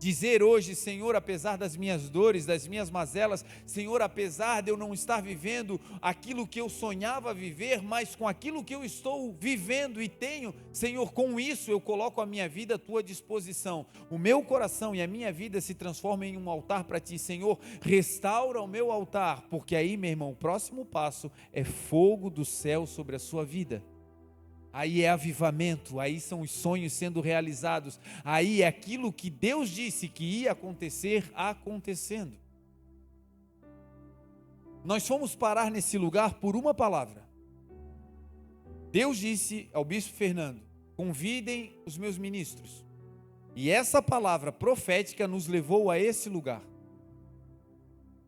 [SPEAKER 2] Dizer hoje: Senhor, apesar das minhas dores, das minhas mazelas, Senhor, apesar de eu não estar vivendo aquilo que eu sonhava viver, mas com aquilo que eu estou vivendo e tenho, Senhor, com isso eu coloco a minha vida à tua disposição. O meu coração e a minha vida se transformam em um altar para ti, Senhor. Restaura o meu altar, porque aí, meu irmão, o próximo passo é fogo do céu sobre a sua vida. Aí é avivamento, aí são os sonhos sendo realizados, aí é aquilo que Deus disse que ia acontecer, acontecendo. Nós fomos parar nesse lugar por uma palavra. Deus disse ao bispo Fernando: convidem os meus ministros. E essa palavra profética nos levou a esse lugar.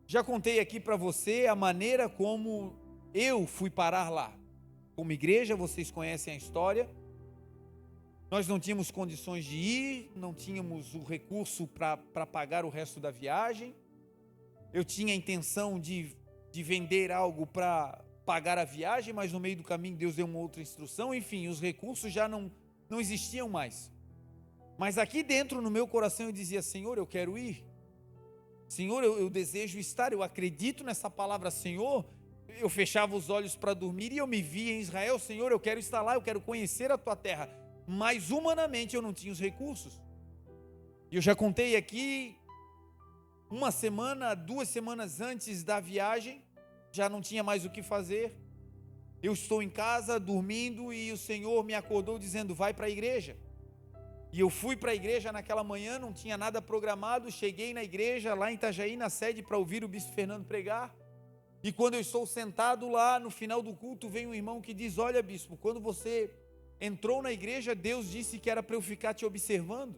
[SPEAKER 2] Já contei aqui para você a maneira como eu fui parar lá. Como igreja, vocês conhecem a história. Nós não tínhamos condições de ir, não tínhamos o recurso para pagar o resto da viagem. Eu tinha a intenção de vender algo para pagar a viagem, mas no meio do caminho Deus deu uma outra instrução. Enfim, os recursos já não existiam mais. Mas aqui dentro no meu coração eu dizia: Senhor, eu quero ir. Senhor, eu desejo estar, eu acredito nessa palavra, Senhor. Eu fechava os olhos para dormir e eu me via em Israel. Senhor, eu quero estar lá, eu quero conhecer a tua terra. Mas humanamente eu não tinha os recursos. E eu já contei aqui, uma semana, 2 semanas antes da viagem, já não tinha mais o que fazer. Eu estou em casa dormindo e o Senhor me acordou dizendo: vai para a igreja. E eu fui para a igreja naquela manhã, não tinha nada programado. Cheguei na igreja lá em Itajaí, na sede, para ouvir o bispo Fernando pregar. E quando eu estou sentado lá, no final do culto, vem um irmão que diz: olha, bispo, quando você entrou na igreja, Deus disse que era para eu ficar te observando.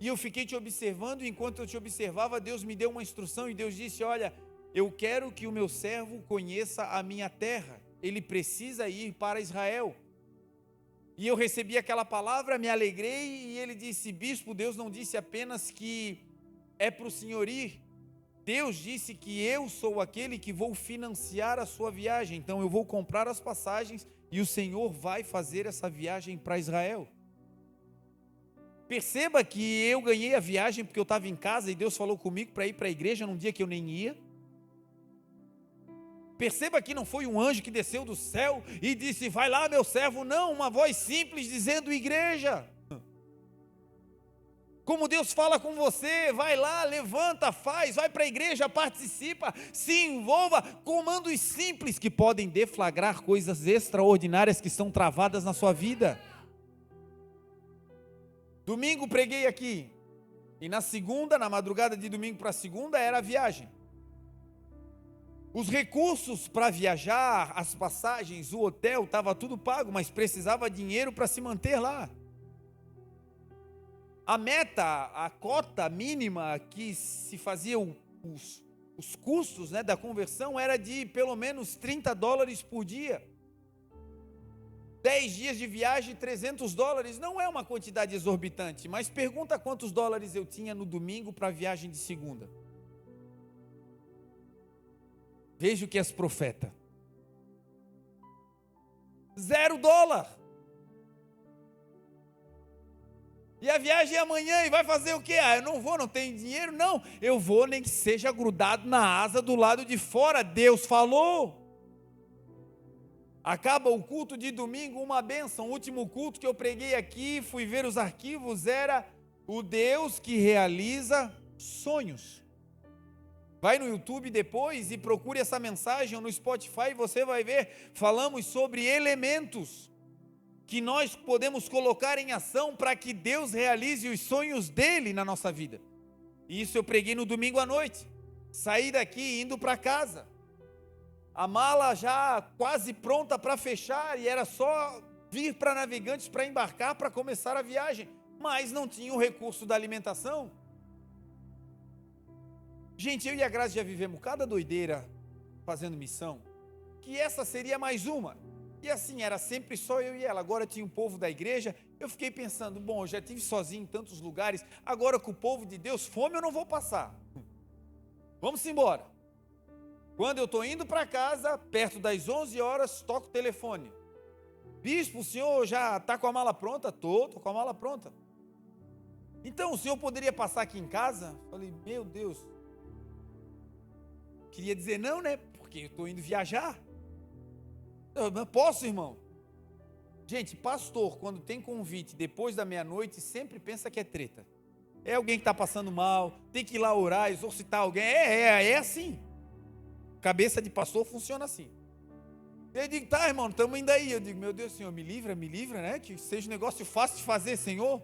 [SPEAKER 2] E eu fiquei te observando, e enquanto eu te observava, Deus me deu uma instrução, e Deus disse: olha, eu quero que o meu servo conheça a minha terra, ele precisa ir para Israel. E eu recebi aquela palavra, me alegrei, e ele disse: bispo, Deus não disse apenas que é para o senhor ir, Deus disse que eu sou aquele que vou financiar a sua viagem, então eu vou comprar as passagens e o Senhor vai fazer essa viagem para Israel. Perceba que eu ganhei a viagem porque eu estava em casa e Deus falou comigo para ir para a igreja num dia que eu nem ia. Perceba que não foi um anjo que desceu do céu e disse: vai lá, meu servo. Não, uma voz simples dizendo: igreja. Como Deus fala com você: vai lá, levanta, faz, vai para a igreja, participa, se envolva. Comandos simples que podem deflagrar coisas extraordinárias que estão travadas na sua vida. Domingo preguei aqui, e na segunda, na madrugada de domingo para segunda, era a viagem. Os recursos para viajar, as passagens, o hotel, estava tudo pago, mas precisava de dinheiro para se manter lá. A meta, a cota mínima que se fazia os custos, da conversão era de pelo menos $30 por dia. 10 dias de viagem, $300, não é uma quantidade exorbitante, mas pergunta quantos dólares eu tinha no domingo para a viagem de segunda. Veja o que és profeta. $0. E a viagem é amanhã e vai fazer o quê? Eu não vou, não tenho dinheiro? Não, eu vou nem que seja grudado na asa do lado de fora. Deus falou. Acaba o culto de domingo, uma bênção. O último culto que eu preguei aqui, fui ver os arquivos, era o Deus que realiza sonhos. Vai no YouTube depois e procure essa mensagem, ou no Spotify, você vai ver, falamos sobre elementos que nós podemos colocar em ação para que Deus realize os sonhos dele na nossa vida. E isso eu preguei no domingo à noite. Saí daqui indo para casa, a mala já quase pronta para fechar, e era só vir para Navegantes para embarcar, para começar a viagem, mas não tinha o recurso da alimentação. Gente, eu e a Grazi já vivemos cada doideira fazendo missão, que essa seria mais uma. E assim, era sempre só eu e ela. Agora tinha o povo da igreja. Eu fiquei pensando, bom, eu já estive sozinho em tantos lugares, agora com o povo de Deus, fome eu não vou passar. Vamos embora. Quando eu estou indo para casa, perto das 11 horas, toco o telefone. Bispo, o senhor já está com a mala pronta? Estou com a mala pronta. Então, o senhor poderia passar aqui em casa? Falei, meu Deus. Queria dizer não, né? Porque eu estou indo viajar. Eu posso, irmão? Gente, pastor, quando tem convite depois da meia-noite, sempre pensa que é treta. É alguém que está passando mal, tem que ir lá orar, exorcitar alguém. É assim. Cabeça de pastor funciona assim. Eu digo, tá, irmão, estamos indo aí. Eu digo, meu Deus, Senhor, me livra, né? Que seja um negócio fácil de fazer, Senhor.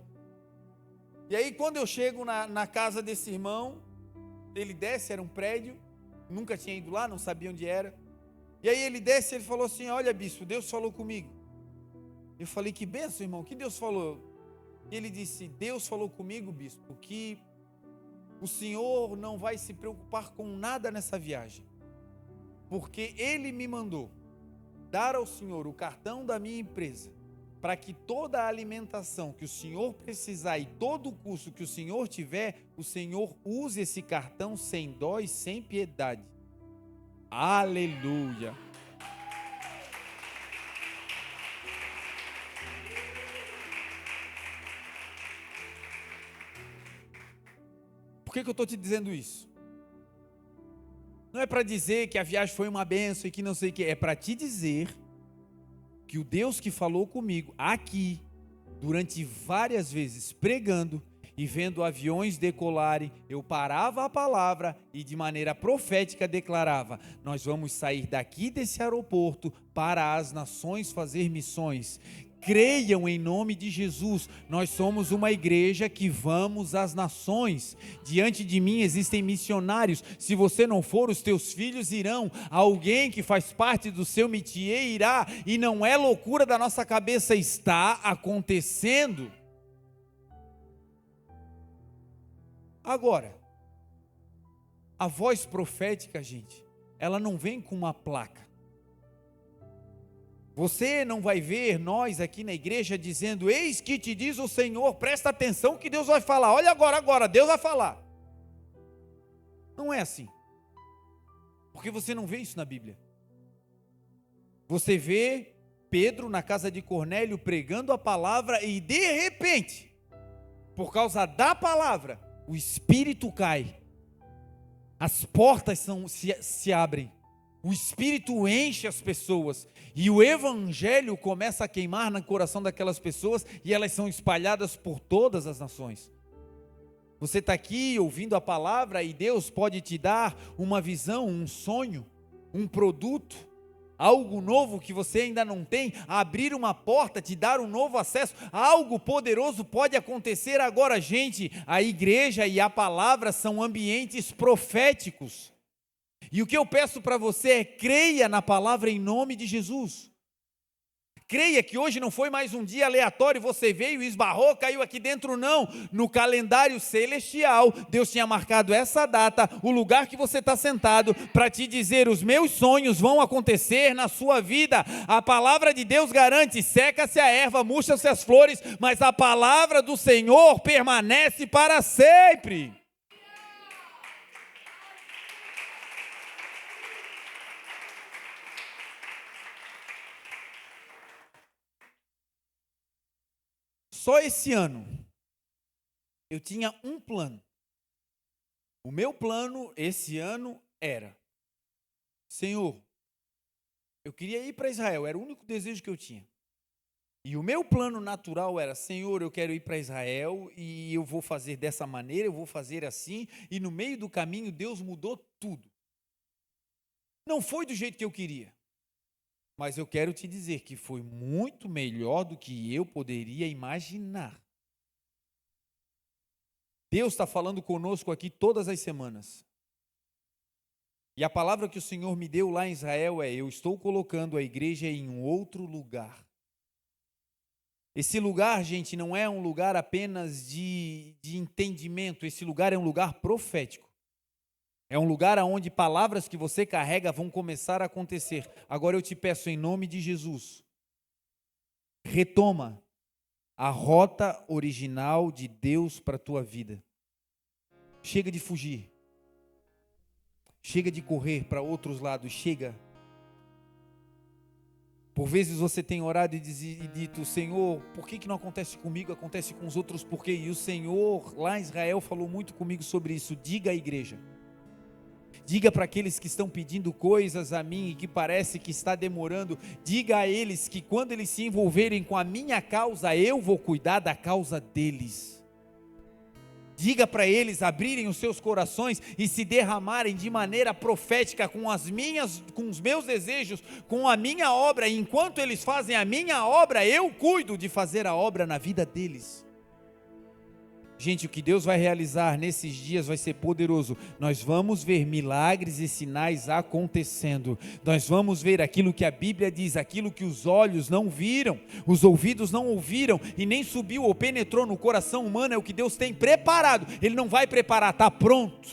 [SPEAKER 2] E aí, quando eu chego na casa desse irmão, ele desce, era um prédio, nunca tinha ido lá, não sabia onde era. E aí ele desce, ele falou assim, olha, bispo, Deus falou comigo. Eu falei, que bênção, irmão, que Deus falou? E ele disse, Deus falou comigo, bispo, que o senhor não vai se preocupar com nada nessa viagem, porque ele me mandou dar ao senhor o cartão da minha empresa, para que toda a alimentação que o senhor precisar e todo o custo que o senhor tiver, o senhor use esse cartão sem dó e sem piedade. Aleluia. Por que eu estou te dizendo isso? Não é para dizer que a viagem foi uma bênção e que não sei o que, é para te dizer que o Deus que falou comigo aqui, durante várias vezes pregando, e vendo aviões decolarem, eu parava a palavra e de maneira profética declarava, nós vamos sair daqui desse aeroporto para as nações fazer missões. Creiam em nome de Jesus, nós somos uma igreja que vamos às nações. Diante de mim existem missionários, se você não for, os teus filhos irão, alguém que faz parte do seu métier irá, e não é loucura da nossa cabeça, está acontecendo. Agora, a voz profética, gente, ela não vem com uma placa. Você não vai ver nós aqui na igreja dizendo, eis que te diz o Senhor, presta atenção que Deus vai falar, olha agora, Deus vai falar. Não é assim, porque você não vê isso na Bíblia. Você vê Pedro na casa de Cornélio pregando a palavra e de repente, por causa da palavra, o Espírito cai, as portas se abrem, o Espírito enche as pessoas, e o Evangelho começa a queimar no coração daquelas pessoas, e elas são espalhadas por todas as nações. Você está aqui ouvindo a palavra, e Deus pode te dar uma visão, um sonho, um produto, algo novo que você ainda não tem, abrir uma porta, te dar um novo acesso, algo poderoso pode acontecer agora. Gente, a igreja e a palavra são ambientes proféticos, e o que eu peço para você é, creia na palavra em nome de Jesus. Creia que hoje não foi mais um dia aleatório, você veio, esbarrou, caiu aqui dentro, não. No calendário celestial, Deus tinha marcado essa data, o lugar que você está sentado, para te dizer, os meus sonhos vão acontecer na sua vida. A palavra de Deus garante, seca-se a erva, murcham-se as flores, mas a palavra do Senhor permanece para sempre. só esse ano, eu tinha um plano. O meu plano esse ano era: Senhor, eu queria ir para Israel, era o único desejo que eu tinha. E o meu plano natural era: Senhor, eu quero ir para Israel e eu vou fazer dessa maneira, eu vou fazer assim. E no meio do caminho, Deus mudou tudo. Não foi do jeito que eu queria, mas eu quero te dizer que foi muito melhor do que eu poderia imaginar. Deus está falando conosco aqui todas as semanas. E a palavra que o Senhor me deu lá em Israel é: eu estou colocando a igreja em um outro lugar. Esse lugar, gente, não é um lugar apenas de entendimento, esse lugar é um lugar profético. É um lugar onde palavras que você carrega vão começar a acontecer. Agora eu te peço, em nome de Jesus, retoma a rota original de Deus para a tua vida. Chega de fugir. Chega de correr para outros lados, chega. Por vezes você tem orado e dito: Senhor, por que não acontece comigo, acontece com os outros, por quê? E o Senhor, lá em Israel, falou muito comigo sobre isso. Diga à igreja, diga para aqueles que estão pedindo coisas a mim e que parece que está demorando, diga a eles que quando eles se envolverem com a minha causa, eu vou cuidar da causa deles. Diga para eles abrirem os seus corações e se derramarem de maneira profética com os meus desejos, com a minha obra. E enquanto eles fazem a minha obra, eu cuido de fazer a obra na vida deles. Gente, o que Deus vai realizar nesses dias vai ser poderoso. Nós vamos ver milagres e sinais acontecendo. Nós vamos ver aquilo que a Bíblia diz, aquilo que os olhos não viram, os ouvidos não ouviram e nem subiu ou penetrou no coração humano. É o que Deus tem preparado. Ele não vai preparar, está pronto.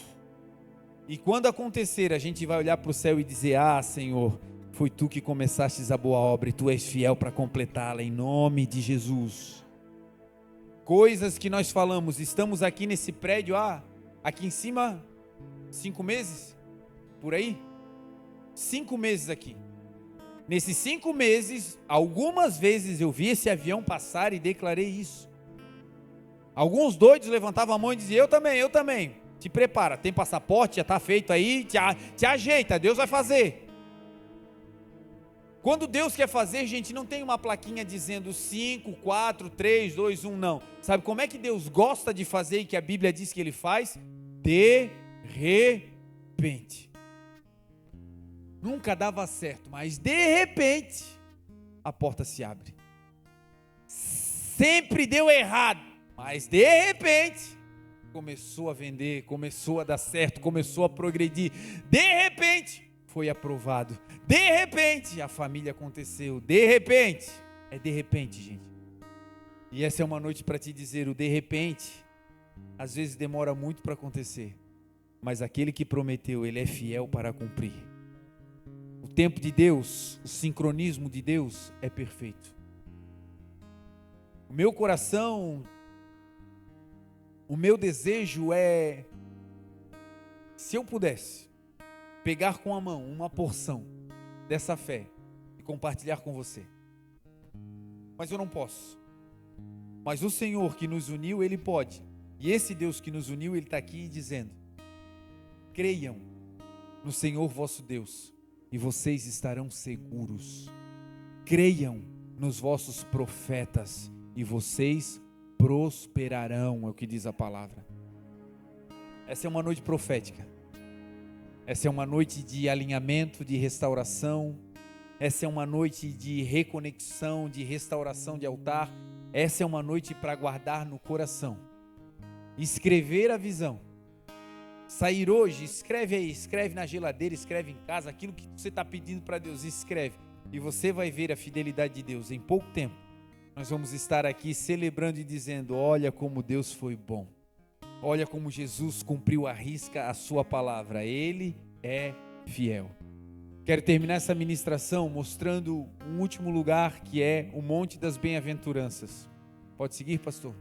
[SPEAKER 2] E quando acontecer, a gente vai olhar para o céu e dizer: ah, Senhor, foi tu que começastes a boa obra e tu és fiel para completá-la, em nome de Jesus. Coisas que nós falamos, estamos aqui nesse prédio, aqui em cima, 5 meses, por aí, 5 meses aqui. Nesses 5 meses, algumas vezes eu vi esse avião passar e declarei isso. Alguns doidos levantavam a mão e diziam: eu também, te prepara, tem passaporte, já está feito aí, te ajeita, Deus vai fazer. Quando Deus quer fazer, gente, não tem uma plaquinha dizendo 5, 4, 3, 2, 1, não. Sabe como é que Deus gosta de fazer e que a Bíblia diz que Ele faz? De repente. Nunca dava certo, mas de repente, a porta se abre. Sempre deu errado, mas de repente, começou a vender, começou a dar certo, começou a progredir. De repente, foi aprovado. De repente, a família aconteceu. De repente, é de repente, gente. E essa é uma noite para te dizer: o de repente, às vezes demora muito para acontecer, mas aquele que prometeu, ele é fiel para cumprir. O tempo de Deus, o sincronismo de Deus é perfeito. O meu coração, o meu desejo é, se eu pudesse pegar com a mão uma porção dessa fé e compartilhar com você, mas eu não posso. Mas o Senhor que nos uniu, Ele pode. E esse Deus que nos uniu, Ele está aqui dizendo: creiam no Senhor vosso Deus e vocês estarão seguros. Creiam nos vossos profetas e vocês prosperarão, é o que diz a palavra. Essa é uma noite profética. Essa é uma noite de alinhamento, de restauração. Essa é uma noite de reconexão, de restauração de altar. Essa é uma noite para guardar no coração. Escrever a visão. Sair hoje, escreve aí, escreve na geladeira, escreve em casa, aquilo que você está pedindo para Deus, escreve. E você vai ver a fidelidade de Deus. Em pouco tempo, nós vamos estar aqui celebrando e dizendo: olha como Deus foi bom. Olha como Jesus cumpriu à risca a sua palavra. Ele é fiel. Quero terminar essa ministração mostrando um último lugar, que é o Monte das Bem-aventuranças. Pode seguir, pastor?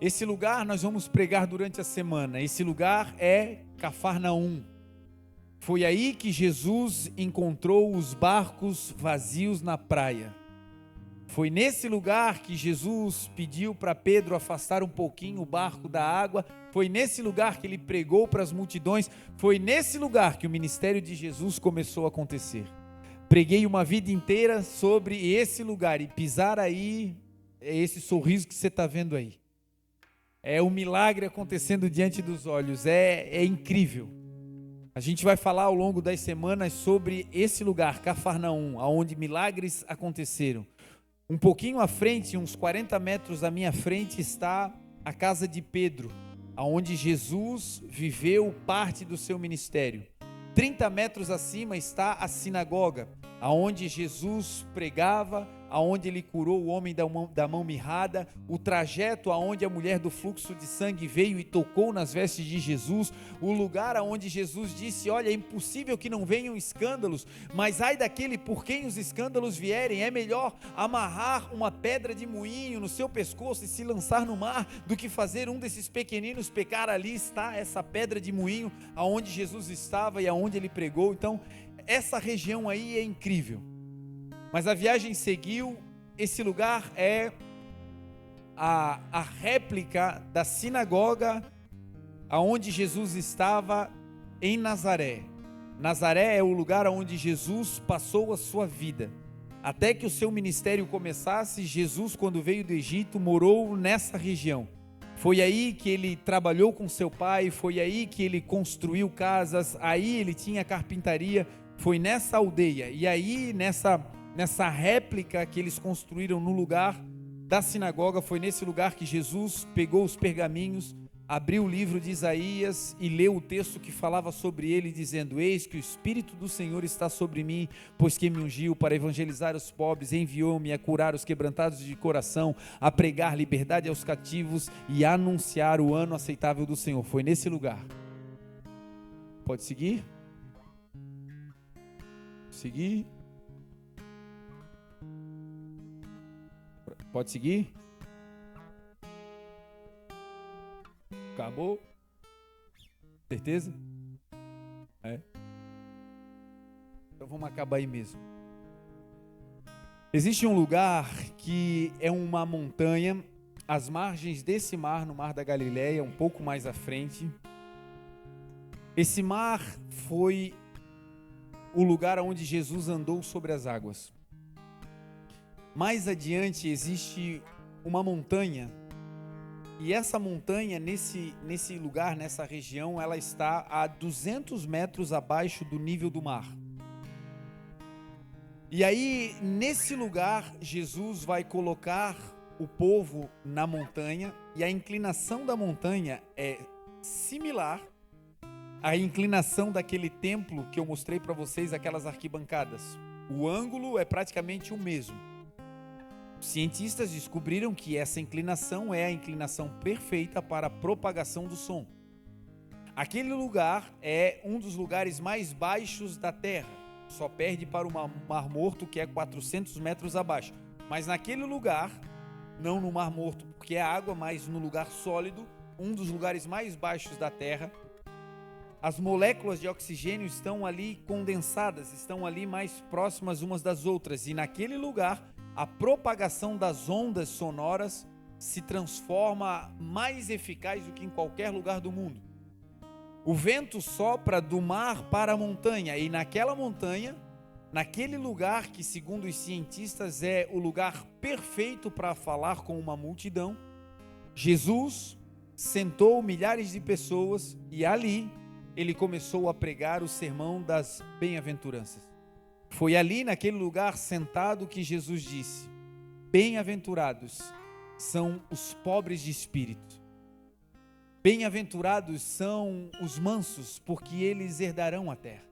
[SPEAKER 2] Esse lugar nós vamos pregar durante a semana. Esse lugar é Cafarnaum. Foi aí que Jesus encontrou os barcos vazios na praia. Foi nesse lugar que Jesus pediu para Pedro afastar um pouquinho o barco da água. Foi nesse lugar que ele pregou para as multidões. Foi nesse lugar que o ministério de Jesus começou a acontecer. Preguei uma vida inteira sobre esse lugar, e pisar aí é esse sorriso que você está vendo aí. É um milagre acontecendo diante dos olhos. É incrível. A gente vai falar ao longo das semanas sobre esse lugar, Cafarnaum, onde milagres aconteceram. Um pouquinho à frente, uns 40 metros à minha frente, está a casa de Pedro, onde Jesus viveu parte do seu ministério. 30 metros acima está a sinagoga, aonde Jesus pregava, aonde ele curou o homem da mão mirrada, o trajeto aonde a mulher do fluxo de sangue veio e tocou nas vestes de Jesus, o lugar aonde Jesus disse: olha, é impossível que não venham escândalos, mas ai daquele por quem os escândalos vierem, é melhor amarrar uma pedra de moinho no seu pescoço e se lançar no mar, do que fazer um desses pequeninos pecar. Ali está essa pedra de moinho, aonde Jesus estava e aonde ele pregou. Então, essa região aí é incrível. Mas a viagem seguiu. Esse lugar é a réplica da sinagoga aonde Jesus estava em Nazaré. Nazaré é o lugar onde Jesus passou a sua vida. Até que o seu ministério começasse, Jesus, quando veio do Egito, morou nessa região. Foi aí que ele trabalhou com seu pai, foi aí que ele construiu casas, aí ele tinha carpintaria, foi nessa aldeia. E aí, nessa réplica que eles construíram no lugar da sinagoga, foi nesse lugar que Jesus pegou os pergaminhos, abriu o livro de Isaías e leu o texto que falava sobre ele, dizendo: eis que o Espírito do Senhor está sobre mim, pois que me ungiu para evangelizar os pobres, enviou-me a curar os quebrantados de coração, a pregar liberdade aos cativos e a anunciar o ano aceitável do Senhor. Foi nesse lugar. Pode seguir? Seguir? Pode seguir? Acabou? Certeza? É. Então vamos acabar aí mesmo. Existe um lugar que é uma montanha, às margens desse mar, no Mar da Galileia, um pouco mais à frente. Esse mar foi o lugar onde Jesus andou sobre as águas. Mais adiante existe uma montanha. E essa montanha, nesse lugar, nessa região, ela está a 200 metros abaixo do nível do mar. E aí, nesse lugar, Jesus vai colocar o povo na montanha, e a inclinação da montanha é similar à inclinação daquele templo que eu mostrei para vocês, aquelas arquibancadas. O ângulo é praticamente o mesmo. Cientistas descobriram que essa inclinação é a inclinação perfeita para a propagação do som. Aquele lugar é um dos lugares mais baixos da Terra. Só perde para o Mar Morto, que é 400 metros abaixo. Mas naquele lugar, não no Mar Morto, porque é água, mas no lugar sólido, um dos lugares mais baixos da Terra, as moléculas de oxigênio estão ali condensadas, estão ali mais próximas umas das outras. E naquele lugar, a propagação das ondas sonoras se transforma mais eficaz do que em qualquer lugar do mundo. O vento sopra do mar para a montanha, e naquela montanha, naquele lugar que, segundo os cientistas, é o lugar perfeito para falar com uma multidão, Jesus sentou milhares de pessoas e ali ele começou a pregar o sermão das bem-aventuranças. Foi ali, naquele lugar sentado, que Jesus disse: bem-aventurados são os pobres de espírito. Bem-aventurados são os mansos, porque eles herdarão a terra.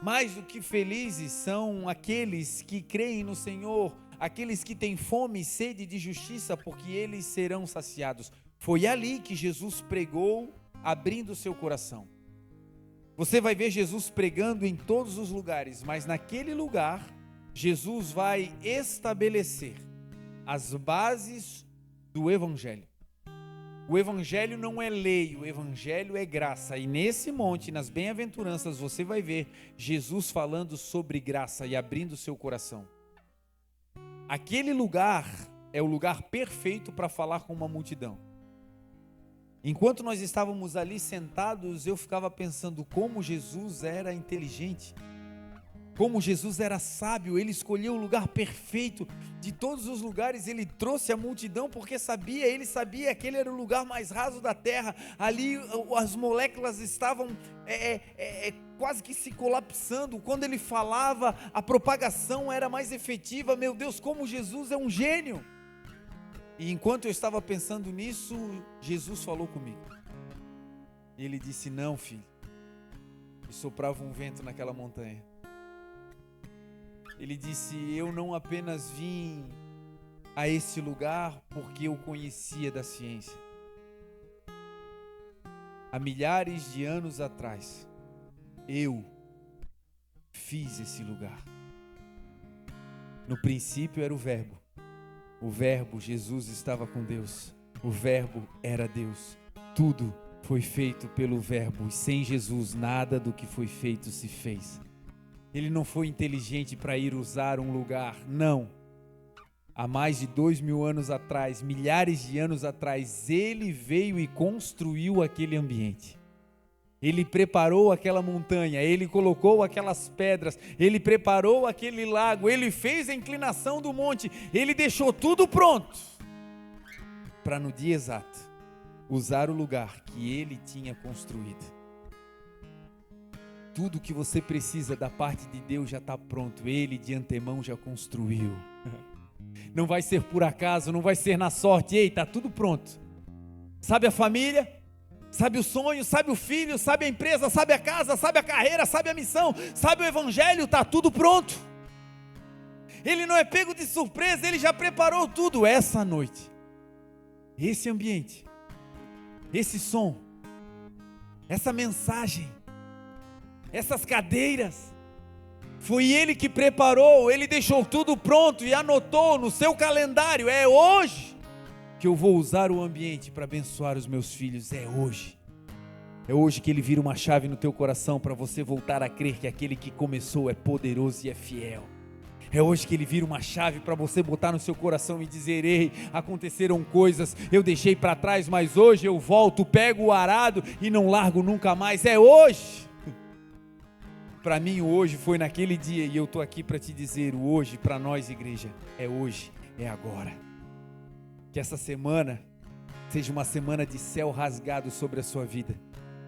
[SPEAKER 2] Mais do que felizes são aqueles que creem no Senhor, aqueles que têm fome e sede de justiça, porque eles serão saciados. Foi ali que Jesus pregou, abrindo o seu coração. Você vai ver Jesus pregando em todos os lugares, mas naquele lugar, Jesus vai estabelecer as bases do Evangelho. O Evangelho não é lei, o Evangelho é graça. E nesse monte, nas bem-aventuranças, você vai ver Jesus falando sobre graça e abrindo o seu coração. Aquele lugar é o lugar perfeito para falar com uma multidão. Enquanto nós estávamos ali sentados, eu ficava pensando como Jesus era inteligente, como Jesus era sábio. Ele escolheu o lugar perfeito. De todos os lugares ele trouxe a multidão, porque ele sabia que aquele era o lugar mais raso da terra. Ali as moléculas estavam quase que se colapsando. Quando ele falava, a propagação era mais efetiva. Meu Deus, como Jesus é um gênio! E enquanto eu estava pensando nisso, Jesus falou comigo. Ele disse: não, filho. E soprava um vento naquela montanha. Ele disse: eu não apenas vim a esse lugar porque eu conhecia da ciência. Há milhares de anos atrás, eu fiz esse lugar. No princípio era o Verbo. O Verbo, Jesus, estava com Deus. O Verbo era Deus. Tudo foi feito pelo Verbo. E sem Jesus, nada do que foi feito se fez. Ele não foi inteligente para ir usar um lugar. Não. Há mais de 2000 anos atrás, milhares de anos atrás, ele veio e construiu aquele ambiente. Ele preparou aquela montanha, ele colocou aquelas pedras, ele preparou aquele lago, ele fez a inclinação do monte, ele deixou tudo pronto para no dia exato usar o lugar que ele tinha construído. Tudo que você precisa da parte de Deus já está pronto, ele de antemão já construiu. Não vai ser por acaso, não vai ser na sorte. Ei, está tudo pronto. Sabe a família? Sabe o sonho, sabe o filho, sabe a empresa, sabe a casa, sabe a carreira, sabe a missão, sabe o evangelho, está tudo pronto. Ele não é pego de surpresa, ele já preparou tudo. Essa noite, esse ambiente, esse som, essa mensagem, essas cadeiras, foi ele que preparou, ele deixou tudo pronto e anotou no seu calendário. É hoje que eu vou usar o ambiente para abençoar os meus filhos. É hoje que ele vira uma chave no teu coração para você voltar a crer que aquele que começou é poderoso e é fiel. É hoje que ele vira uma chave para você botar no seu coração e dizer: ei, aconteceram coisas, eu deixei para trás, mas hoje eu volto, pego o arado e não largo nunca mais. É hoje. Para mim o hoje foi naquele dia, e eu estou aqui para te dizer: o hoje para nós, igreja, é hoje, é agora. Que essa semana seja uma semana de céu rasgado sobre a sua vida,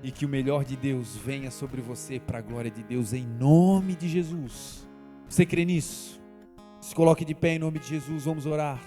[SPEAKER 2] e que o melhor de Deus venha sobre você para a glória de Deus, em nome de Jesus. Você crê nisso? Se coloque de pé em nome de Jesus, vamos orar.